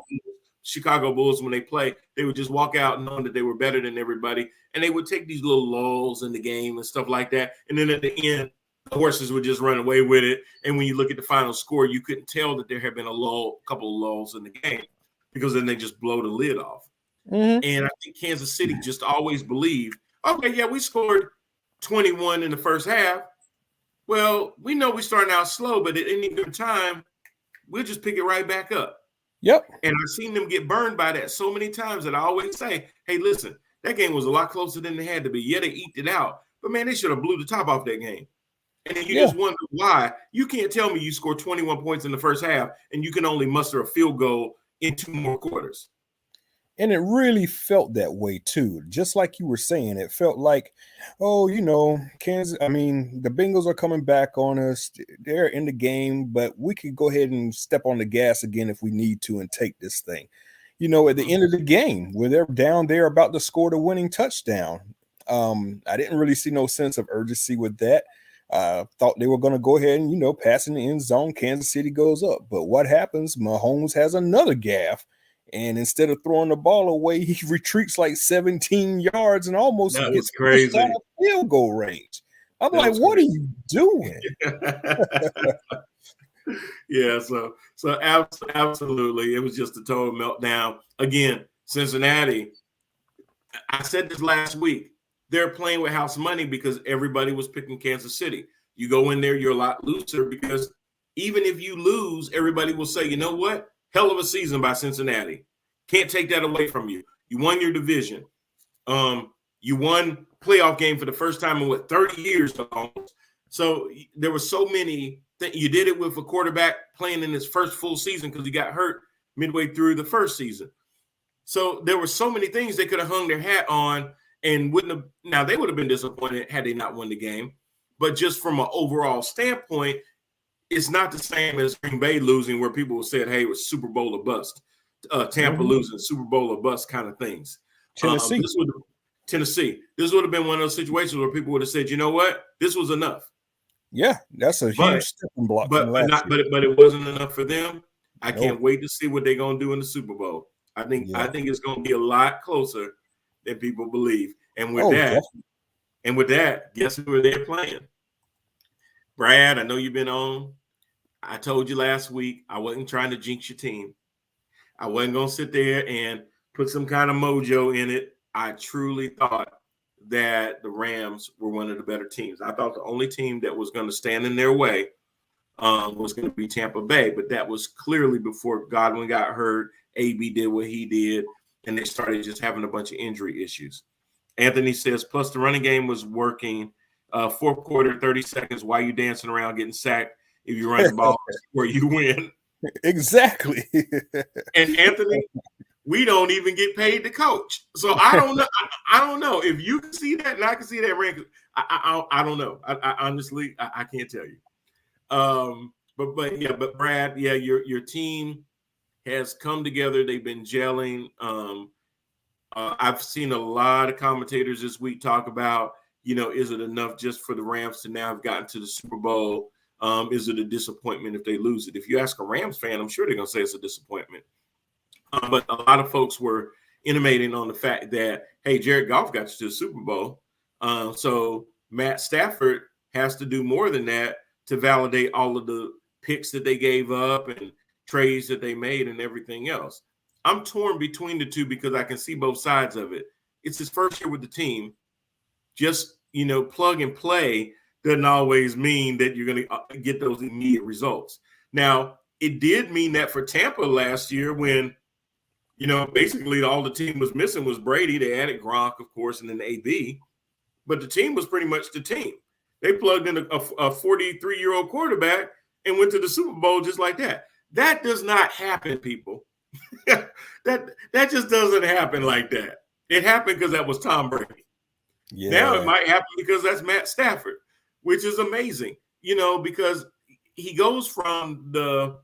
Chicago Bulls when they play. They would just walk out knowing that they were better than everybody, and they would take these little lulls in the game and stuff like that. And then at the end, the horses would just run away with it. And when you look at the final score, you couldn't tell that there had been a couple of lulls in the game because then they just blow the lid off. Mm-hmm. And I think Kansas City just always believed, okay, yeah, we scored 21 in the first half. Well, we know we're starting out slow, but at any given time, we'll just pick it right back up. Yep. And I've seen them get burned by that so many times that I always say, hey, listen, that game was a lot closer than they had to be. Yeah, they eked it out. But, man, they should have blew the top off that game. And then you just wonder why. You can't tell me you scored 21 points in the first half and you can only muster a field goal in 2 more quarters. And it really felt that way too. Just like you were saying, it felt like, oh, Kansas, I mean, the Bengals are coming back on us. They're in the game, but we could go ahead and step on the gas again if we need to and take this thing. At the end of the game, where they're down there about to score the winning touchdown, I didn't really see no sense of urgency with that. Thought they were going to go ahead and, pass in the end zone. Kansas City goes up. But what happens? Mahomes has another gaffe. And instead of throwing the ball away, he retreats like 17 yards and almost That was gets pushed out crazy. of field goal range. I'm That like, was what are crazy. you doing? Yeah, so absolutely, it was just a total meltdown. Again, Cincinnati, I said this last week, they're playing with house money because everybody was picking Kansas City. You go in there, you're a lot looser because even if you lose, everybody will say, you know what? Hell of a season by Cincinnati. Can't take that away from you. You won your division. You won playoff game for the first time in 30 years almost. So there were so many things. You did it with a quarterback playing in his first full season because he got hurt midway through the first season. So there were so many things they could have hung their hat on and wouldn't have. Now they would have been disappointed had they not won the game. But just from an overall standpoint, it's not the same as Green Bay losing, where people said, "Hey, it was Super Bowl or bust." Tampa losing, Super Bowl or bust kind of things. Tennessee. Tennessee. This would have been one of those situations where people would have said, "You know what? This was enough." Yeah, that's a huge stepping block from last year. But it wasn't enough for them. I Nope. can't wait to see what they're going to do in the Super Bowl. I think it's going to be a lot closer than people believe. And with that, guess who they're playing? Brad, I know you've been on. I told you last week I wasn't trying to jinx your team. I wasn't going to sit there and put some kind of mojo in it. I truly thought that the Rams were one of the better teams. I thought the only team that was going to stand in their way was going to be Tampa Bay, but that was clearly before Godwin got hurt, AB did what he did, and they started just having a bunch of injury issues. Anthony says, plus the running game was working. Fourth quarter, 30 seconds, while you dancing around getting sacked. If you run the ball where you win. Exactly. And Anthony, we don't even get paid to coach. So I don't know. I don't know if you can see that and I can see that rank. I don't know. I honestly, I can't tell you. But Brad, yeah, your team has come together. They've been gelling. I've seen a lot of commentators this week talk about, is it enough just for the Rams to now have gotten to the Super Bowl? Is it a disappointment if they lose it? If you ask a Rams fan, I'm sure they're going to say it's a disappointment. But a lot of folks were intimating on the fact that, hey, Jared Goff got you to the Super Bowl. So Matt Stafford has to do more than that to validate all of the picks that they gave up and trades that they made and everything else. I'm torn between the two because I can see both sides of it. It's his first year with the team. Just, plug and play doesn't always mean that you're going to get those immediate results. Now, it did mean that for Tampa last year when, basically all the team was missing was Brady. They added Gronk, of course, and then AB. But the team was pretty much the team. They plugged in a 43-year-old quarterback and went to the Super Bowl just like that. That does not happen, people. that just doesn't happen like that. It happened because that was Tom Brady. Yeah. Now it might happen because that's Matt Stafford, which is amazing, because he goes from the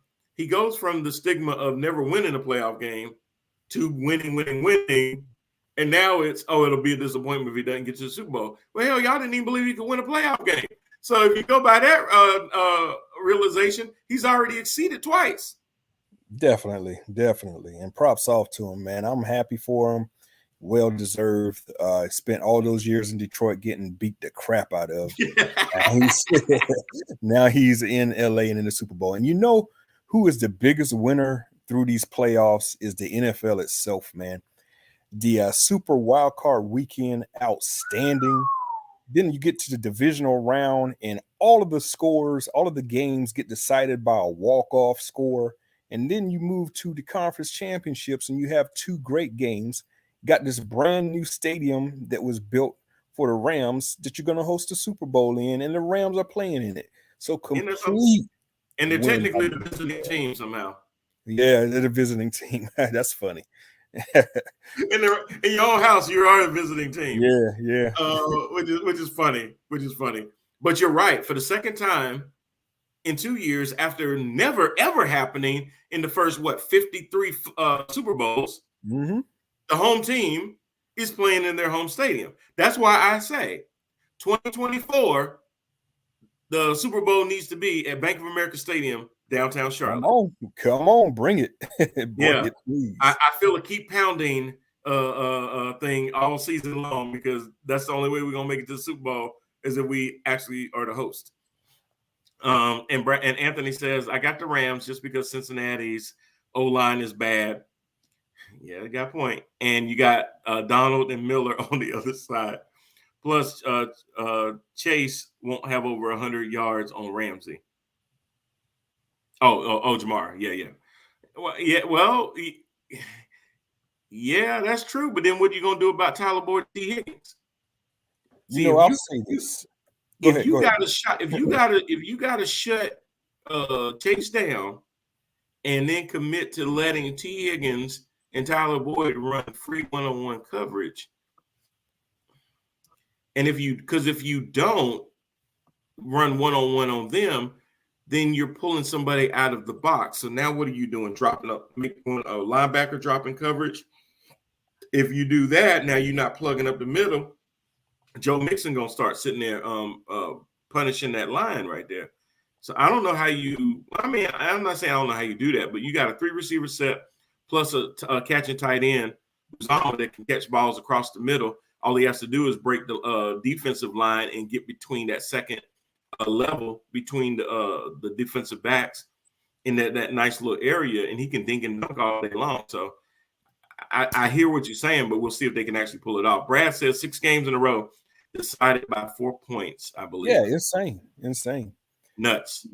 stigma of never winning a playoff game to winning. And now it's, it'll be a disappointment if he doesn't get to the Super Bowl. Well, hell, y'all didn't even believe he could win a playoff game. So if you go by that realization, he's already exceeded twice. Definitely. And props off to him, man. I'm happy for him. Well deserved. Spent all those years in Detroit getting beat the crap out of. Now he's in LA and in the Super Bowl. And you know who is the biggest winner through these playoffs is the NFL itself, man. The Super Wild Card Weekend, outstanding. Then you get to the divisional round, and all of the scores, all of the games get decided by a walk-off score. And then you move to the conference championships, and you have two great games. Got this brand new stadium that was built for the Rams that you're going to host the Super Bowl in, and the Rams are playing in it. So complete. And they're technically the visiting team somehow. Yeah, they're the visiting team. That's funny. in your own house, you are a visiting team. Yeah. Which is funny. But you're right. For the second time in 2 years, after never ever happening in the first 53 Super Bowls, the home team is playing in their home stadium. That's why I say 2024, the Super Bowl needs to be at Bank of America Stadium downtown Charlotte. Come on, bring it. Yeah, it, please. I feel a keep pounding thing all season long, because that's the only way we're gonna make it to the Super Bowl is if we actually are the host. And Anthony says, I got the Rams just because Cincinnati's O-line is bad. Yeah, you got a point. And you got Donald and Miller on the other side. Plus, Chase won't have over 100 yards on Ramsey. Oh, Jamar. Yeah, that's true. But then what are you gonna do about Tyler Boyd and T. Higgins? See, I'll say this. If you got to shut Chase down and then commit to letting T. Higgins and Tyler Boyd run free one-on-one coverage, and if you don't run one-on-one on them, then you're pulling somebody out of the box. So now what are you doing? Dropping up, making a linebacker dropping coverage. If you do that, now you're not plugging up the middle. Joe Mixon gonna start sitting there punishing that line right there. So I don't know how you. I mean, I'm not saying I don't know how you do that, but you got a 3-receiver set plus a catching tight end that can catch balls across the middle. All he has to do is break the defensive line and get between that second level between the defensive backs in that nice little area, and he can dink and dunk all day long. So I hear what you're saying, but we'll see if they can actually pull it off. Brad says 6 games in a row decided by 4 points, I believe. Yeah, insane. Nuts.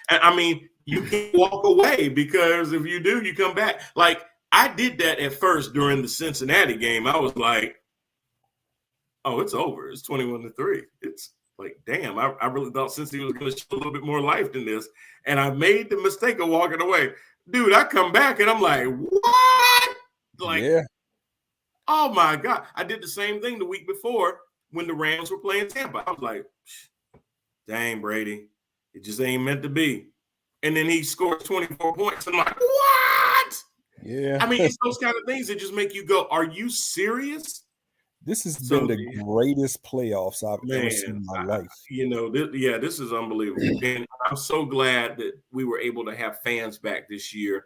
I mean, you can't walk away, because if you do, you come back. Like, I did that at first during the Cincinnati game. I was like, oh, it's over. It's 21-3. It's like, damn, I really thought Cincy was going to show a little bit more life than this. And I made the mistake of walking away. Dude, I come back and I'm like, what? Like, yeah. Oh my God. I did the same thing the week before when the Rams were playing Tampa. I was like, dang, Brady, it just ain't meant to be. And then he scored 24 points. I'm like, what? Yeah. I mean, it's those kind of things that just make you go, are you serious? This has been the greatest playoffs I've ever seen in my life. This is unbelievable. And I'm so glad that we were able to have fans back this year,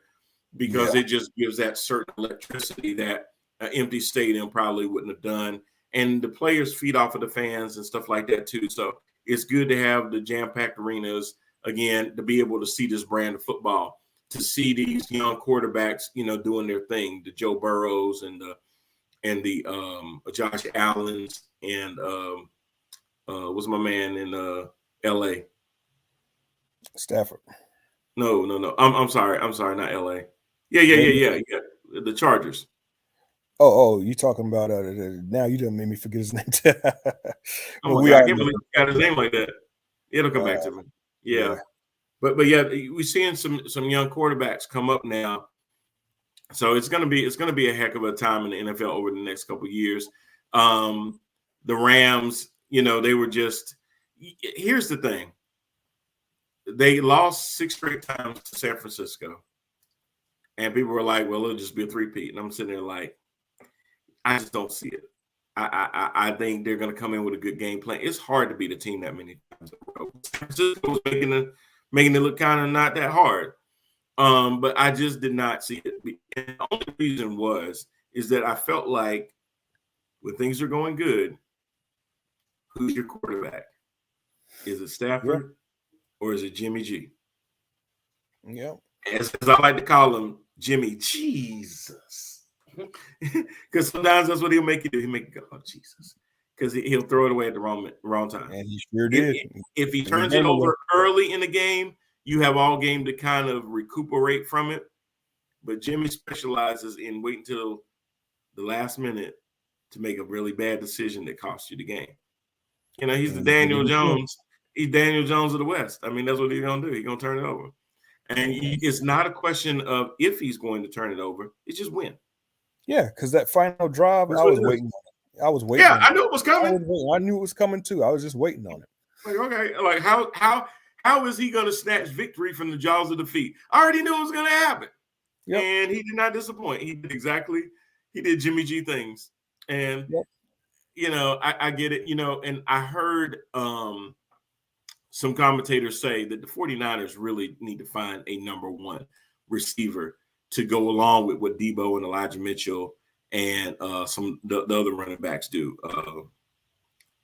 because it just gives that certain electricity that an empty stadium probably wouldn't have done. And the players feed off of the fans and stuff like that too. So it's good to have the jam-packed arenas again, to be able to see this brand of football, to see these young quarterbacks, doing their thing, the Joe Burrows and the Josh Allens and what's my man in L.A. Stafford. No. I'm sorry, not L.A. Yeah. The Chargers. Oh, you talking about now you done made me forget his name. Oh my God, I can't believe you got his name like that. It'll come back to me. Yeah. But yeah, we're seeing some young quarterbacks come up now. So it's gonna be a heck of a time in the NFL over the next couple of years. The Rams, they were just. Here's the thing. They lost 6 straight times to San Francisco, and people were like, "Well, it'll just be a 3-peat." And I'm sitting there like, I just don't see it. I think they're going to come in with a good game plan. It's hard to beat a team that many times in a row. San Francisco was making it look kind of not that hard. But I just did not see it. And the only reason is that I felt like when things are going good, who's your quarterback? Is it Stafford or is it Jimmy G? Yeah. As I like to call him, Jimmy Jesus. Because sometimes that's what he'll make you do. He'll make you go, oh, Jesus. Because he'll throw it away at the wrong time. And he sure did. If he turns it over early in the game, you have all game to kind of recuperate from it. But Jimmy specializes in waiting until the last minute to make a really bad decision that costs you the game. He's the Daniel Jones. He's Daniel Jones of the West. I mean, that's what he's going to do. He's going to turn it over. And it's not a question of if he's going to turn it over. It's just when. Yeah, because that final drive, I was waiting. Yeah, I knew it was coming. I knew it was coming too. I was just waiting on it. Like, okay, like how is he going to snatch victory from the jaws of defeat? I already knew it was going to happen. Yep. And he did not disappoint. He did Jimmy G things. And, I get it, and I heard some commentators say that the 49ers really need to find a number one receiver to go along with what Debo and Elijah Mitchell and the other running backs do.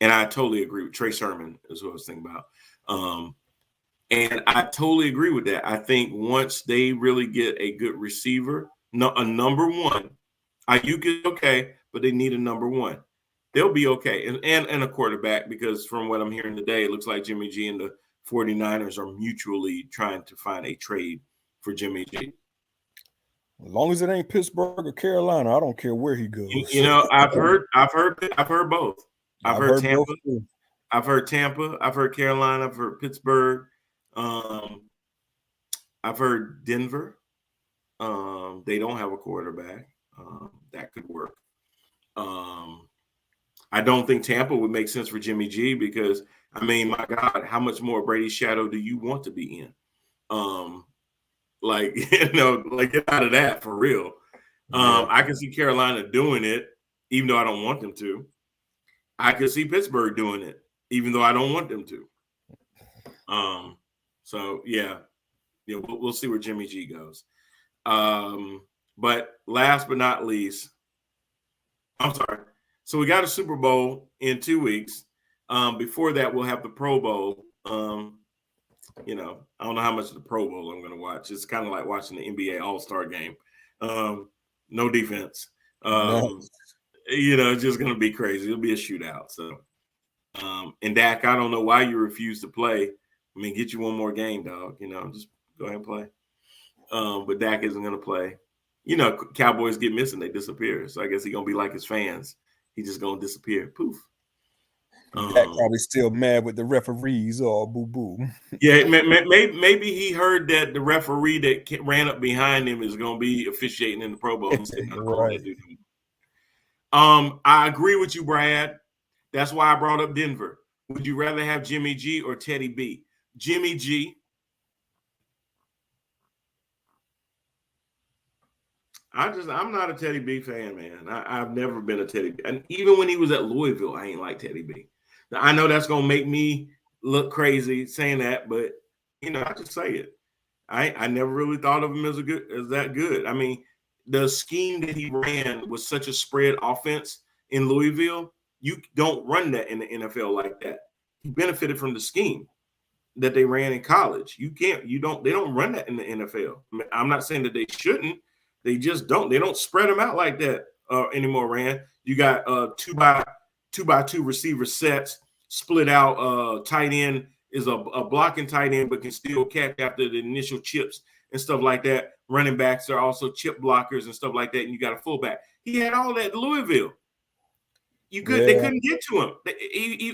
And I totally agree with Trey Sermon is what I was thinking about. And I totally agree with that. I think once they really get a good receiver, a number one, Ayuk is okay, but they need a number one. They'll be okay. And a quarterback, because from what I'm hearing today, it looks like Jimmy G and the 49ers are mutually trying to find a trade for Jimmy G. As long as it ain't Pittsburgh or Carolina, I don't care where he goes. You know, I've heard both. I've heard Tampa. Both. I've heard Tampa. I've heard Carolina. I've heard Pittsburgh. I've heard Denver. They don't have a quarterback. That could work. I don't think Tampa would make sense for Jimmy G because, I mean, my God, how much more Brady's shadow do you want to be in? Like, get out of that for real. I can see Carolina doing it, even though I don't want them to. I could see Pittsburgh doing it, even though I don't want them to. So we'll see where Jimmy G goes. But last but not least, I'm sorry. So we got a Super Bowl in 2 weeks. Before that, we'll have the Pro Bowl. I don't know how much of the Pro Bowl I'm going to watch. It's kind of like watching the NBA All-Star game. No defense. It's just going to be crazy. It'll be a shootout. So, and Dak, I don't know why you refuse to play. I mean, get you one more game, dog. Just go ahead and play. But Dak isn't going to play. Cowboys get missing, they disappear. So I guess he's going to be like his fans. He's just going to disappear. Poof. Dak probably still mad with the referees. Oh, boo-boo. Yeah, maybe he heard that the referee that ran up behind him is going to be officiating in the Pro Bowl. Right. I agree with you, Brad. That's why I brought up Denver. Would you rather have Jimmy G or Teddy B? Jimmy G. I'm not a Teddy B fan, man. I've never been a Teddy B. And even when he was at Louisville, I ain't like Teddy B. Now, I know that's going to make me look crazy saying that, but, I just say it. I never really thought of him as that good. I mean, the scheme that he ran was such a spread offense in Louisville. You don't run that in the NFL like that. He benefited from the scheme that they ran in college. They don't run that in the NFL. I'm not saying that they shouldn't. They just don't. They don't spread them out like that anymore, Rand. You got 2x2 receiver sets split out. Tight end is a blocking tight end, but can still catch after the initial chips and stuff like that. Running backs are also chip blockers and stuff like that. And you got a fullback. He had all that in Louisville. They couldn't get to him.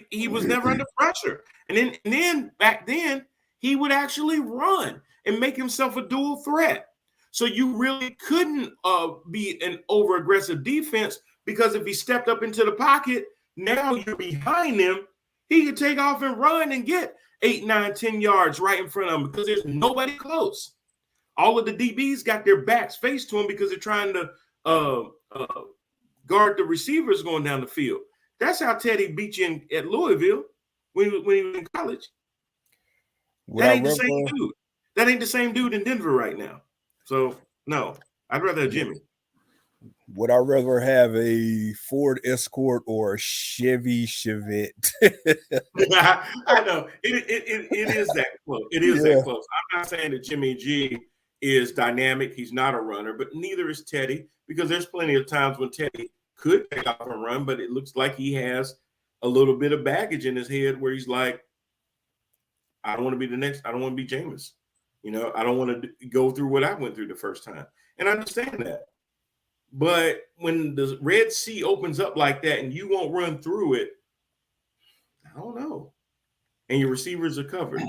He was never under pressure. And then back then he would actually run and make himself a dual threat. So you really couldn't be an over-aggressive defense, because if he stepped up into the pocket, now you're behind him. He could take off and run and get 8, 9, 10 yards right in front of him because there's nobody close. All of the DBs got their backs faced to him because they're trying to guard the receivers going down the field. That's how Teddy beat you at Louisville when he was in college. That ain't the same dude. That ain't the same dude in Denver right now. So, no, I'd rather have Jimmy. Would I rather have a Ford Escort or a Chevy Chevette? I know. It is that close. It is that close. I'm not saying that Jimmy G is dynamic. He's not a runner, but neither is Teddy, because there's plenty of times when Teddy could take off and run, but it looks like he has a little bit of baggage in his head where he's like, I don't want to be the next. I don't want to be Jameis. I don't want to go through what I went through the first time. And I understand that. But when the Red Sea opens up like that and you won't run through it, I don't know. And your receivers are covered.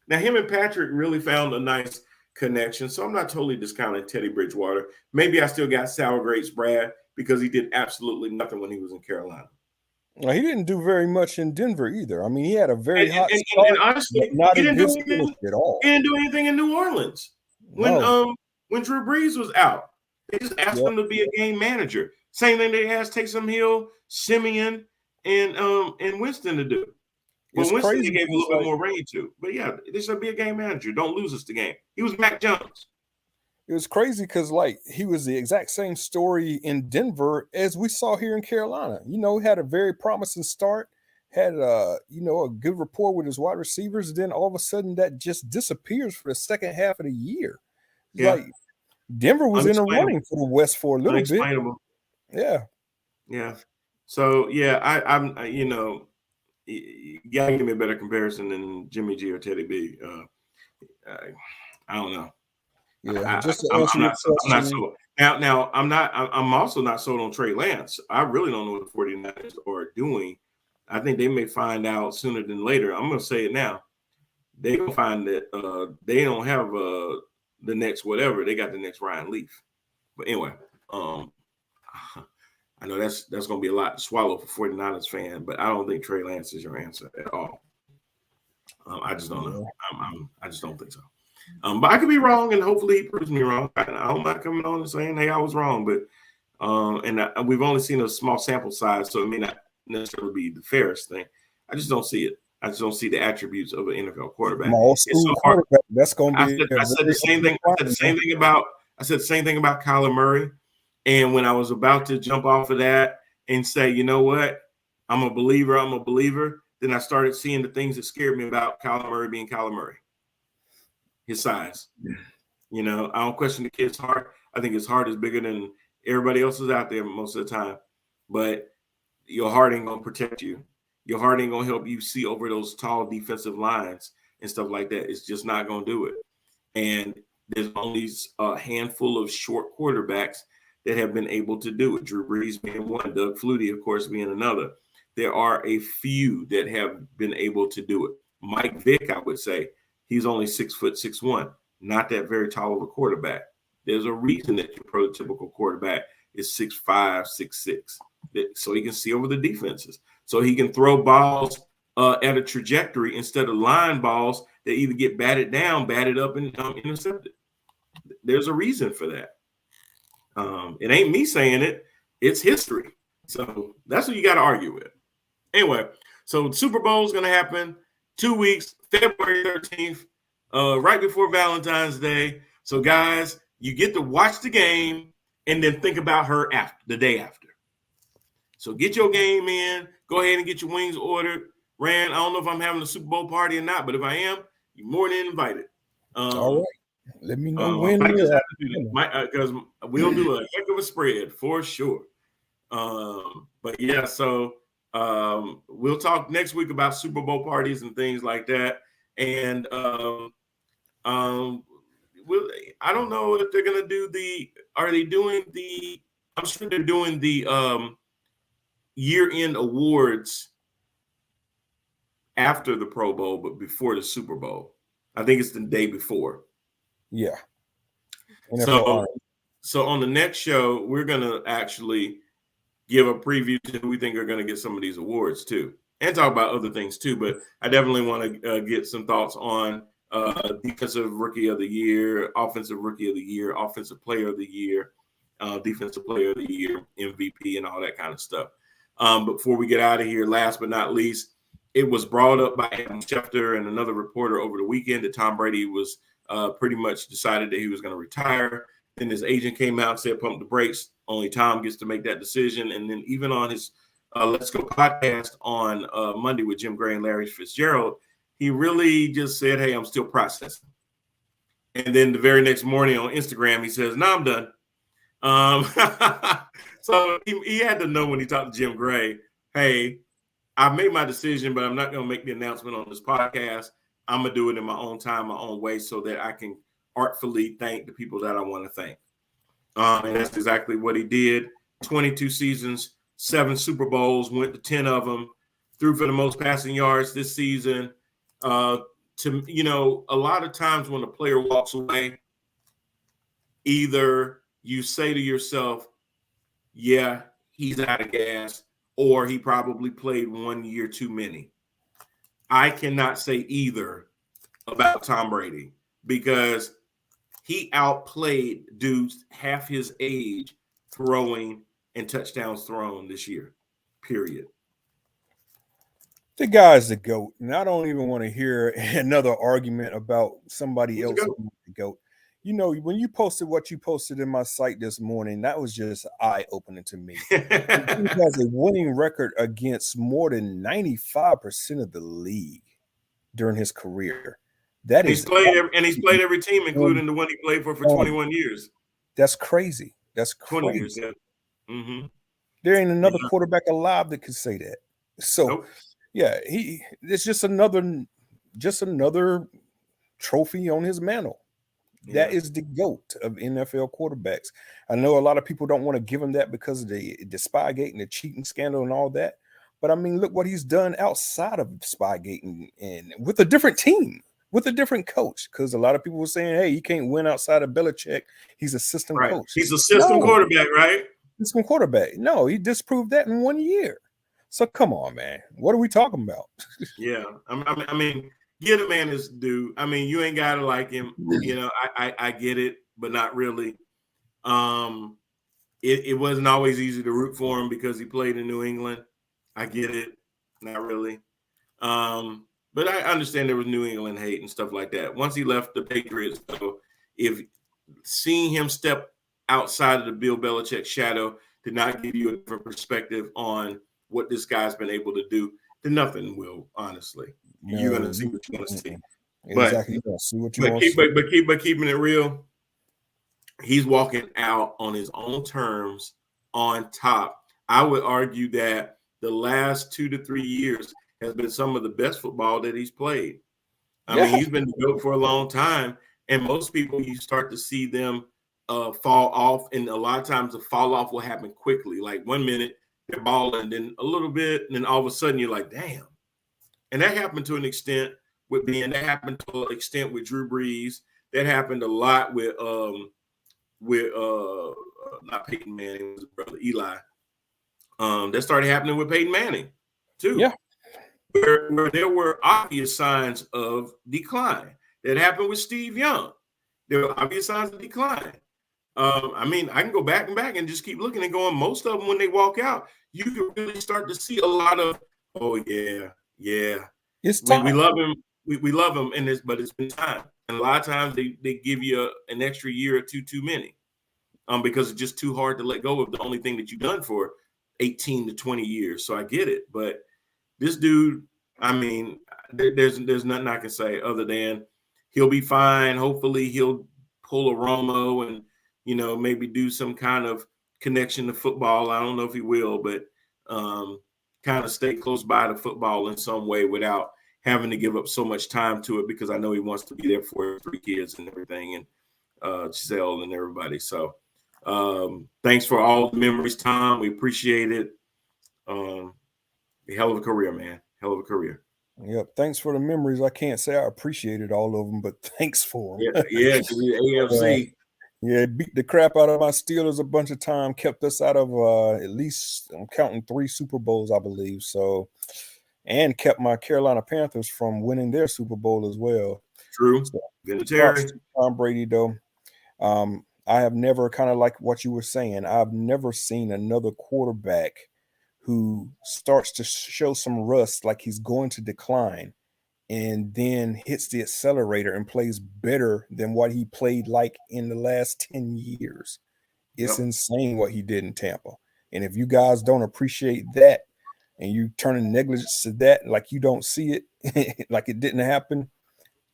Now, him and Patrick really found a nice connection. So I'm not totally discounting Teddy Bridgewater. Maybe I still got sour grapes, Brad, because he did absolutely nothing when he was in Carolina. Well, he didn't do very much in Denver either. I mean, he had a very hot start, and honestly, not he didn't do anything at all. He didn't do anything in New Orleans when Drew Brees was out. They just asked him to be a game manager. Same thing they asked Taysom Hill, Simeon, and Winston to do. Well, It's Winston, they crazy gave a because little bit more range to. But yeah, they should be a game manager. Don't lose us the game. He was Mac Jones. it was crazy because like he was the exact same story in Denver as we saw here in Carolina. You know, he had a very promising start, had a good rapport with his wide receivers. Then all of a sudden that just disappears for the second half of the year. It's Yeah, like Denver was in the unexplainable. running for the West for a little bit. Unexplainable. Yeah. Yeah. So yeah, you gotta give me a better comparison than Jimmy G or Teddy B. I don't know. Yeah. Just to I'm answer your not. I'm not question. sold. Now, I'm not. I'm also not sold on Trey Lance. I really don't know what the 49ers are doing. I think they may find out sooner than later. I'm going to say it now. They gonna find that they don't have the next whatever. They got the next Ryan Leaf. But anyway, um, I know that's going to be a lot to swallow for 49ers fan, but I don't think Trey Lance is your answer at all. I just don't know. I just don't think so. But I could be wrong, and hopefully he proves me wrong. I don't mind coming on and saying, "Hey, I was wrong," but we've only seen a small sample size, so it may not necessarily be the fairest thing. I just don't see it. I just don't see the attributes of an NFL From quarterback. old It's school so hard. quarterback, that's gonna be a I said the very same thing. I said the same thing about Kyler Murray. And when I was about to jump off of that and say, you know what, I'm a believer. Then I started seeing the things that scared me about Kyler Murray being Kyler Murray. His size. You know, I don't question the kid's heart. I think his heart is bigger than everybody else's out there most of the time. But your heart ain't gonna protect you. Your heart ain't gonna help you see over those tall defensive lines and stuff like that. It's just not gonna do it. And there's only a handful of short quarterbacks that have been able to do it. Drew Brees being one, Doug Flutie, of course, being another. There are a few that have been able to do it. Mike Vick, I would say, he's only 6'6'1", not that very tall of a quarterback. There's a reason that your prototypical quarterback is 6'5", 6'6", so he can see over the defenses, so he can throw balls at a trajectory instead of line balls that either get batted down, batted up, and intercepted. There's a reason for that. It ain't me saying it; it's history. So that's what you got to argue with. Anyway, so the Super Bowl is going to happen 2 weeks, February 13th, right before Valentine's Day. So guys, you get to watch the game and then think about her after the day after. So get your game in. Go ahead and get your wings ordered. Rand, I don't know if I'm having a Super Bowl party or not, but if I am, you're more than invited. all right. Let me know when Might just we're have to do that because we'll do a heck of a spread for sure. But yeah, so we'll talk next week about Super Bowl parties and things like that. And I don't know if they're gonna do are they doing I'm sure they're doing the year-end awards after the Pro Bowl, but before the Super Bowl. I think it's the day before. yeah. NFL So on the next show, we're gonna actually give a preview to who we think are going to get some of these awards too, and talk about other things too. But I definitely want to get some thoughts on defensive rookie of the year, offensive rookie of the year, offensive player of the year, defensive player of the year, MVP, and all that kind of stuff. Before we get out of here, last but not least, it was brought up by Adam Schefter and another reporter over the weekend that Tom Brady was pretty much decided that he was going to retire. Then his agent came out and said, pump the brakes. Only Tom gets to make that decision. And then even on his Let's Go podcast on Monday with Jim Gray and Larry Fitzgerald, he really just said, hey, I'm still processing. And then the very next morning on Instagram, he says, no, I'm done. So he had to know when he talked to Jim Gray, hey, I made my decision, but I'm not going to make the announcement on this podcast. I'm going to do it in my own time, my own way, so that I can artfully thank the people that I want to thank. And that's exactly what he did. 22 seasons, 7 Super Bowls, went to 10 of them, threw for the most passing yards this season. A lot of times when a player walks away, either you say to yourself, yeah, he's out of gas, or he probably played 1 year too many. I cannot say either about Tom Brady because he outplayed dudes half his age throwing and touchdowns thrown this year, period. The guy's the GOAT, and I don't even want to hear another argument about somebody He's a else goat. being the GOAT. You know, when you posted what you posted in my site this morning, that was just eye-opening to me. He has a winning record against more than 95% of the league during his career. That He's is played every team, on, including the one he played for on. 21 years. That's crazy. That's 20 years, crazy. yeah. Mm-hmm. There ain't another Yeah. quarterback alive that could say that. So, Nope. yeah, it's just another trophy on his mantle. That Yeah. is the GOAT of NFL quarterbacks. I know a lot of people don't want to give him that because of the Spygate and the cheating scandal and all that. But I mean, look what he's done outside of Spygate and with a different team, with a different coach. Because a lot of people were saying, hey, you can't win outside of Belichick. He's a system Right. coach. He's a system No, quarterback, right? system quarterback. No, he disproved that in 1 year. So come on, man. What are we talking about? Yeah. I mean, give the man his due. I mean, you ain't gotta like him. You know, I get it, but not really. Um, it wasn't always easy to root for him because he played in New England. I get it, not really. But I understand there was New England hate and stuff like that. Once he left the Patriots, though, if seeing him step outside of the Bill Belichick shadow did not give you a different perspective on what this guy's been able to do, then nothing will, honestly. You're gonna see what you want to see. But Exactly. See what you want to see. keeping it real, he's walking out on his own terms on top. I would argue that the last 2 to 3 years has been some of the best football that he's played. I mean, Yeah. he's been the GOAT for a long time, and most people you start to see them fall off, and a lot of times the fall off will happen quickly. Like 1 minute they're balling, then a little bit, and then all of a sudden you're like, damn. And that happened to an extent with Ben. That happened to an extent with Drew Brees. That happened a lot with not Peyton Manning, was his brother Eli. That started happening with Peyton Manning too. Yeah. Where there were obvious signs of decline. That happened with Steve Young. There were obvious signs of decline. I mean, I can go back and just keep looking and going. Most of them, when they walk out, you can really start to see a lot of, oh yeah, yeah. It's We time. love him. We love him in this, but it's been time. And a lot of times they give you an extra year or two too many, because it's just too hard to let go of the only thing that you've done for 18 to 20 years. So I get it, but this dude, I mean, there's nothing I can say other than he'll be fine. Hopefully he'll pull a Romo and, maybe do some kind of connection to football. I don't know if he will, but kind of stay close by to football in some way without having to give up so much time to it, because I know he wants to be there for his 3 kids and everything, and Giselle and everybody. So thanks for all the memories, Tom. We appreciate it. A hell of a career, man. Hell of a career. Yep. Thanks for the memories. I can't say I appreciated all of them, but thanks for them. Yeah, AFC. Yeah, beat the crap out of my Steelers a bunch of time, kept us out of at least, I'm counting 3 Super Bowls, I believe. So, and kept my Carolina Panthers from winning their Super Bowl as well. True. So, Military. props to Tom Brady, though. I have never, kind of like what you were saying, I've never seen another quarterback who starts to show some rust, like he's going to decline, and then hits the accelerator and plays better than what he played like in the last 10 years. It's insane what he did in Tampa. And if you guys don't appreciate that and you turning negligence to that, like you don't see it, like it didn't happen,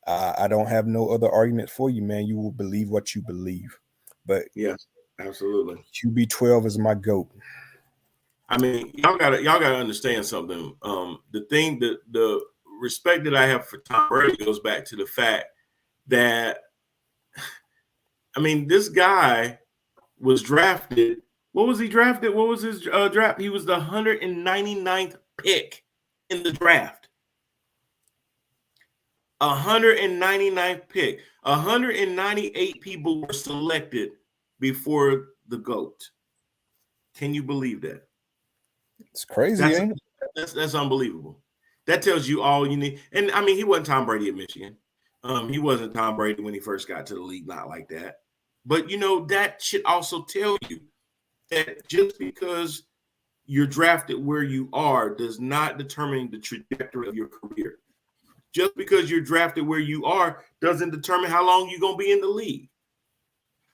I don't have no other argument for you, man. You will believe what you believe. But yes, absolutely. QB12 is my GOAT. I mean, y'all gotta understand something. The thing that the respect that I have for Tom Brady goes back to the fact that, I mean, this guy was drafted. What was he drafted? What was his draft? He was the 199th pick in the draft. 199th pick. 198 people were selected before the GOAT. Can you believe that? It's crazy, ain't it? That's unbelievable. That tells you all you need. And I mean, he wasn't Tom Brady at Michigan. He wasn't Tom Brady when he first got to the league, not like that. But that should also tell you that just because you're drafted where you are does not determine the trajectory of your career. Just because you're drafted where you are doesn't determine how long you're going to be in the league.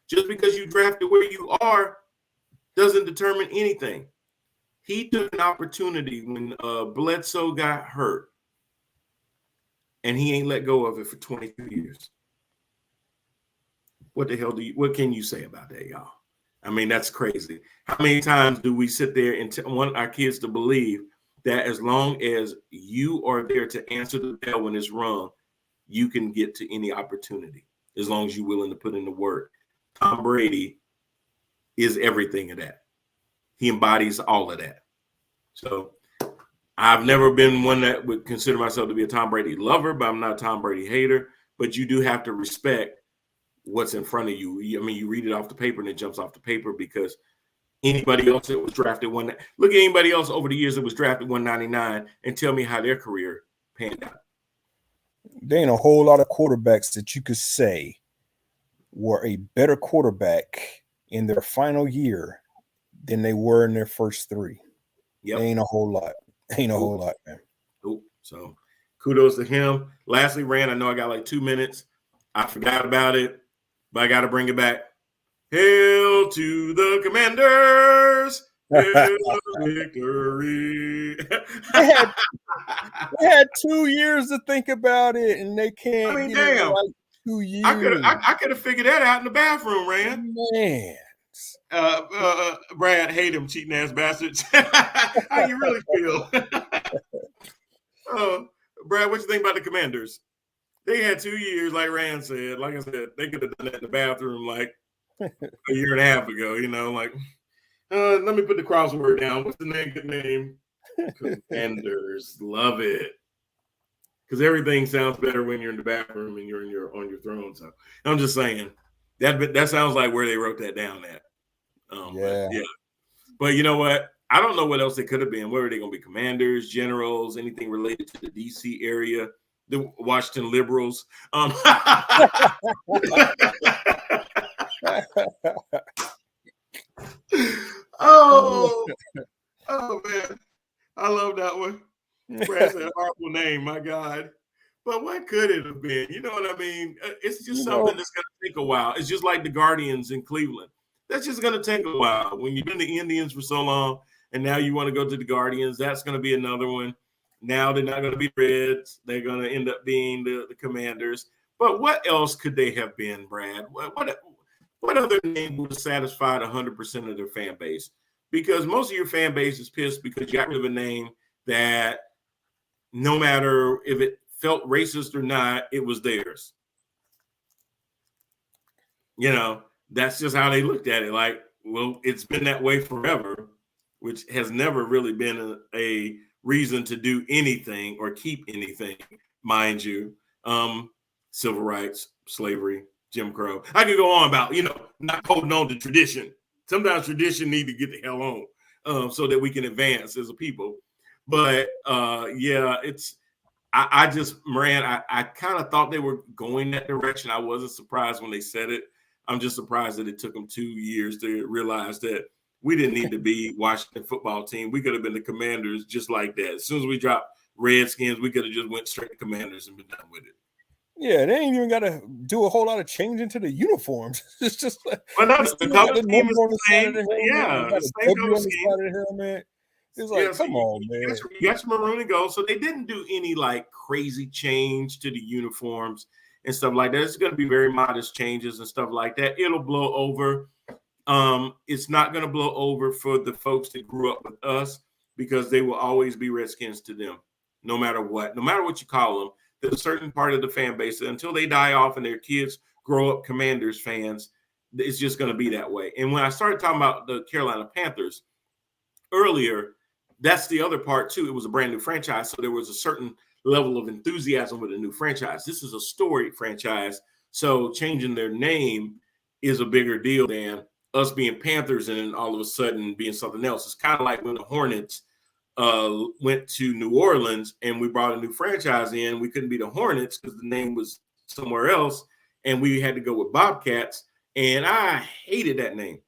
Just because you drafted where you are doesn't determine anything. He took an opportunity when Bledsoe got hurt, and he ain't let go of it for 22 years. What the hell what can you say about that, y'all? I mean, that's crazy. How many times do we sit there and want our kids to believe that as long as you are there to answer the bell when it's rung, you can get to any opportunity as long as you're willing to put in the work? Tom Brady is everything of that. He embodies all of that. So I've never been one that would consider myself to be a Tom Brady lover, but I'm not a Tom Brady hater. But you do have to respect what's in front of you. I mean, you read it off the paper and it jumps off the paper, because anybody else that was drafted look at anybody else over the years that was drafted 199 and tell me how their career panned out. There ain't a whole lot of quarterbacks that you could say were a better quarterback in their final year than they were in their first three. Yep. Ain't a whole lot. Ain't a whole lot, man. So kudos to him. Lastly, Rand, I know I got like 2 minutes. I forgot about it, but I got to bring it back. Hail to the Commanders! Hail victory! they had 2 years to think about it, and they can't. I mean, damn. Like 2 years. I could have figured that out in the bathroom, Rand. Man. Brad, hate him, cheating ass bastards. How you really feel? Brad, what you think about the Commanders? They had 2 years, like Rand said. Like I said, they could have done that in the bathroom like a year and a half ago. You know, like, let me put the crossword down. What's the name? Commanders. Love it. Because everything sounds better when you're in the bathroom and you're on your throne. So I'm just saying that sounds like where they wrote that down at. But you know what? I don't know what else they could have been. Where are they going to be? Commanders, generals, anything related to the DC area, the Washington Liberals. Oh man, I love that one. Brad said horrible name, my God. But what could it have been? You know what I mean? It's just something that's going to take a while. It's just like the Guardians in Cleveland. That's just going to take a while. When you've been the Indians for so long, and now you want to go to the Guardians, that's going to be another one. Now they're not going to be Reds. They're going to end up being the Commanders. But what else could they have been, Brad? What other name would have satisfied 100% of their fan base? Because most of your fan base is pissed because you got rid of a name that no matter if it felt racist or not, it was theirs. You know, that's just how they looked at it. Like, well, it's been that way forever, which has never really been a reason to do anything or keep anything, mind you. Civil rights, slavery, Jim Crow. I could go on about, not holding on to tradition. Sometimes tradition need to get the hell on so that we can advance as a people. But I just, Moran, I kind of thought they were going that direction. I wasn't surprised when they said it. I'm just surprised that it took them 2 years to realize that we didn't need to be Washington football team. We could have been the Commanders just like that. As soon as we dropped Redskins, we could have just went straight to Commanders and been done with it. Yeah, they ain't even got to do a whole lot of changing to the uniforms. It's just like the color scheme is the same. Yeah, the same color scheme. It's like, come on, man. You got your maroon and gold. So they didn't do any like crazy change to the uniforms and stuff like that. It's going to be very modest changes and stuff like that. It'll blow over. It's not going to blow over for the folks that grew up with us, because they will always be Redskins to them, no matter what you call them. There's a certain part of the fan base that until they die off and their kids grow up Commanders fans, it's just going to be that way. And when I started talking about the Carolina Panthers earlier, that's the other part too. It was a brand new franchise, so there was a certain level of enthusiasm with a new franchise. This is a storied franchise, so changing their name is a bigger deal than us being Panthers and then all of a sudden being something else. It's kind of like when the Hornets went to New Orleans and we brought a new franchise in. We couldn't be the Hornets because the name was somewhere else, and we had to go with Bobcats, and I hated that name.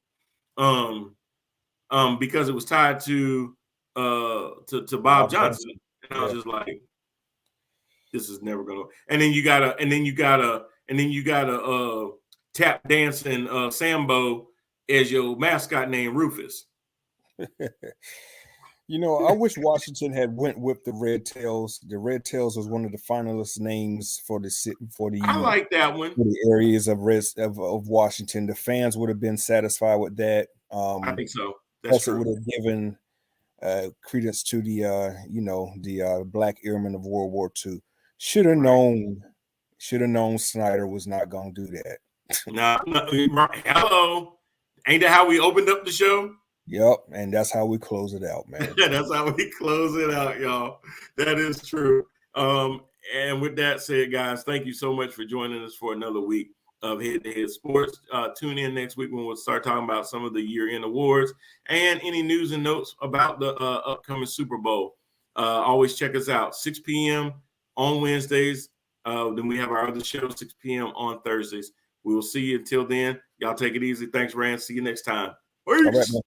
because it was tied to Bob Johnson. And I was just like, this is never gonna. And then you gotta tap dancing Sambo as your mascot named Rufus. You know, I wish Washington had went with the Red Tails. The Red Tails was one of the finalist names for the I like that one. For the areas of Washington. The fans would have been satisfied with that. I think so. That's true. It would have given credence to the Black Airmen of World War II. Should have known Snyder was not going to do that. No, hello. Ain't that how we opened up the show? Yep, and that's how we close it out, man. That's how we close it out, y'all. That is true. And with that said, guys, thank you so much for joining us for another week of Head to Head Sports. Tune in next week when we'll start talking about some of the year-end awards and any news and notes about the upcoming Super Bowl. Always check us out, 6 p.m. on Wednesdays. Then we have our other show, 6 p.m. on Thursdays. We will see you until then. Y'all take it easy. Thanks, Rand. See you next time. Peace. All right, man.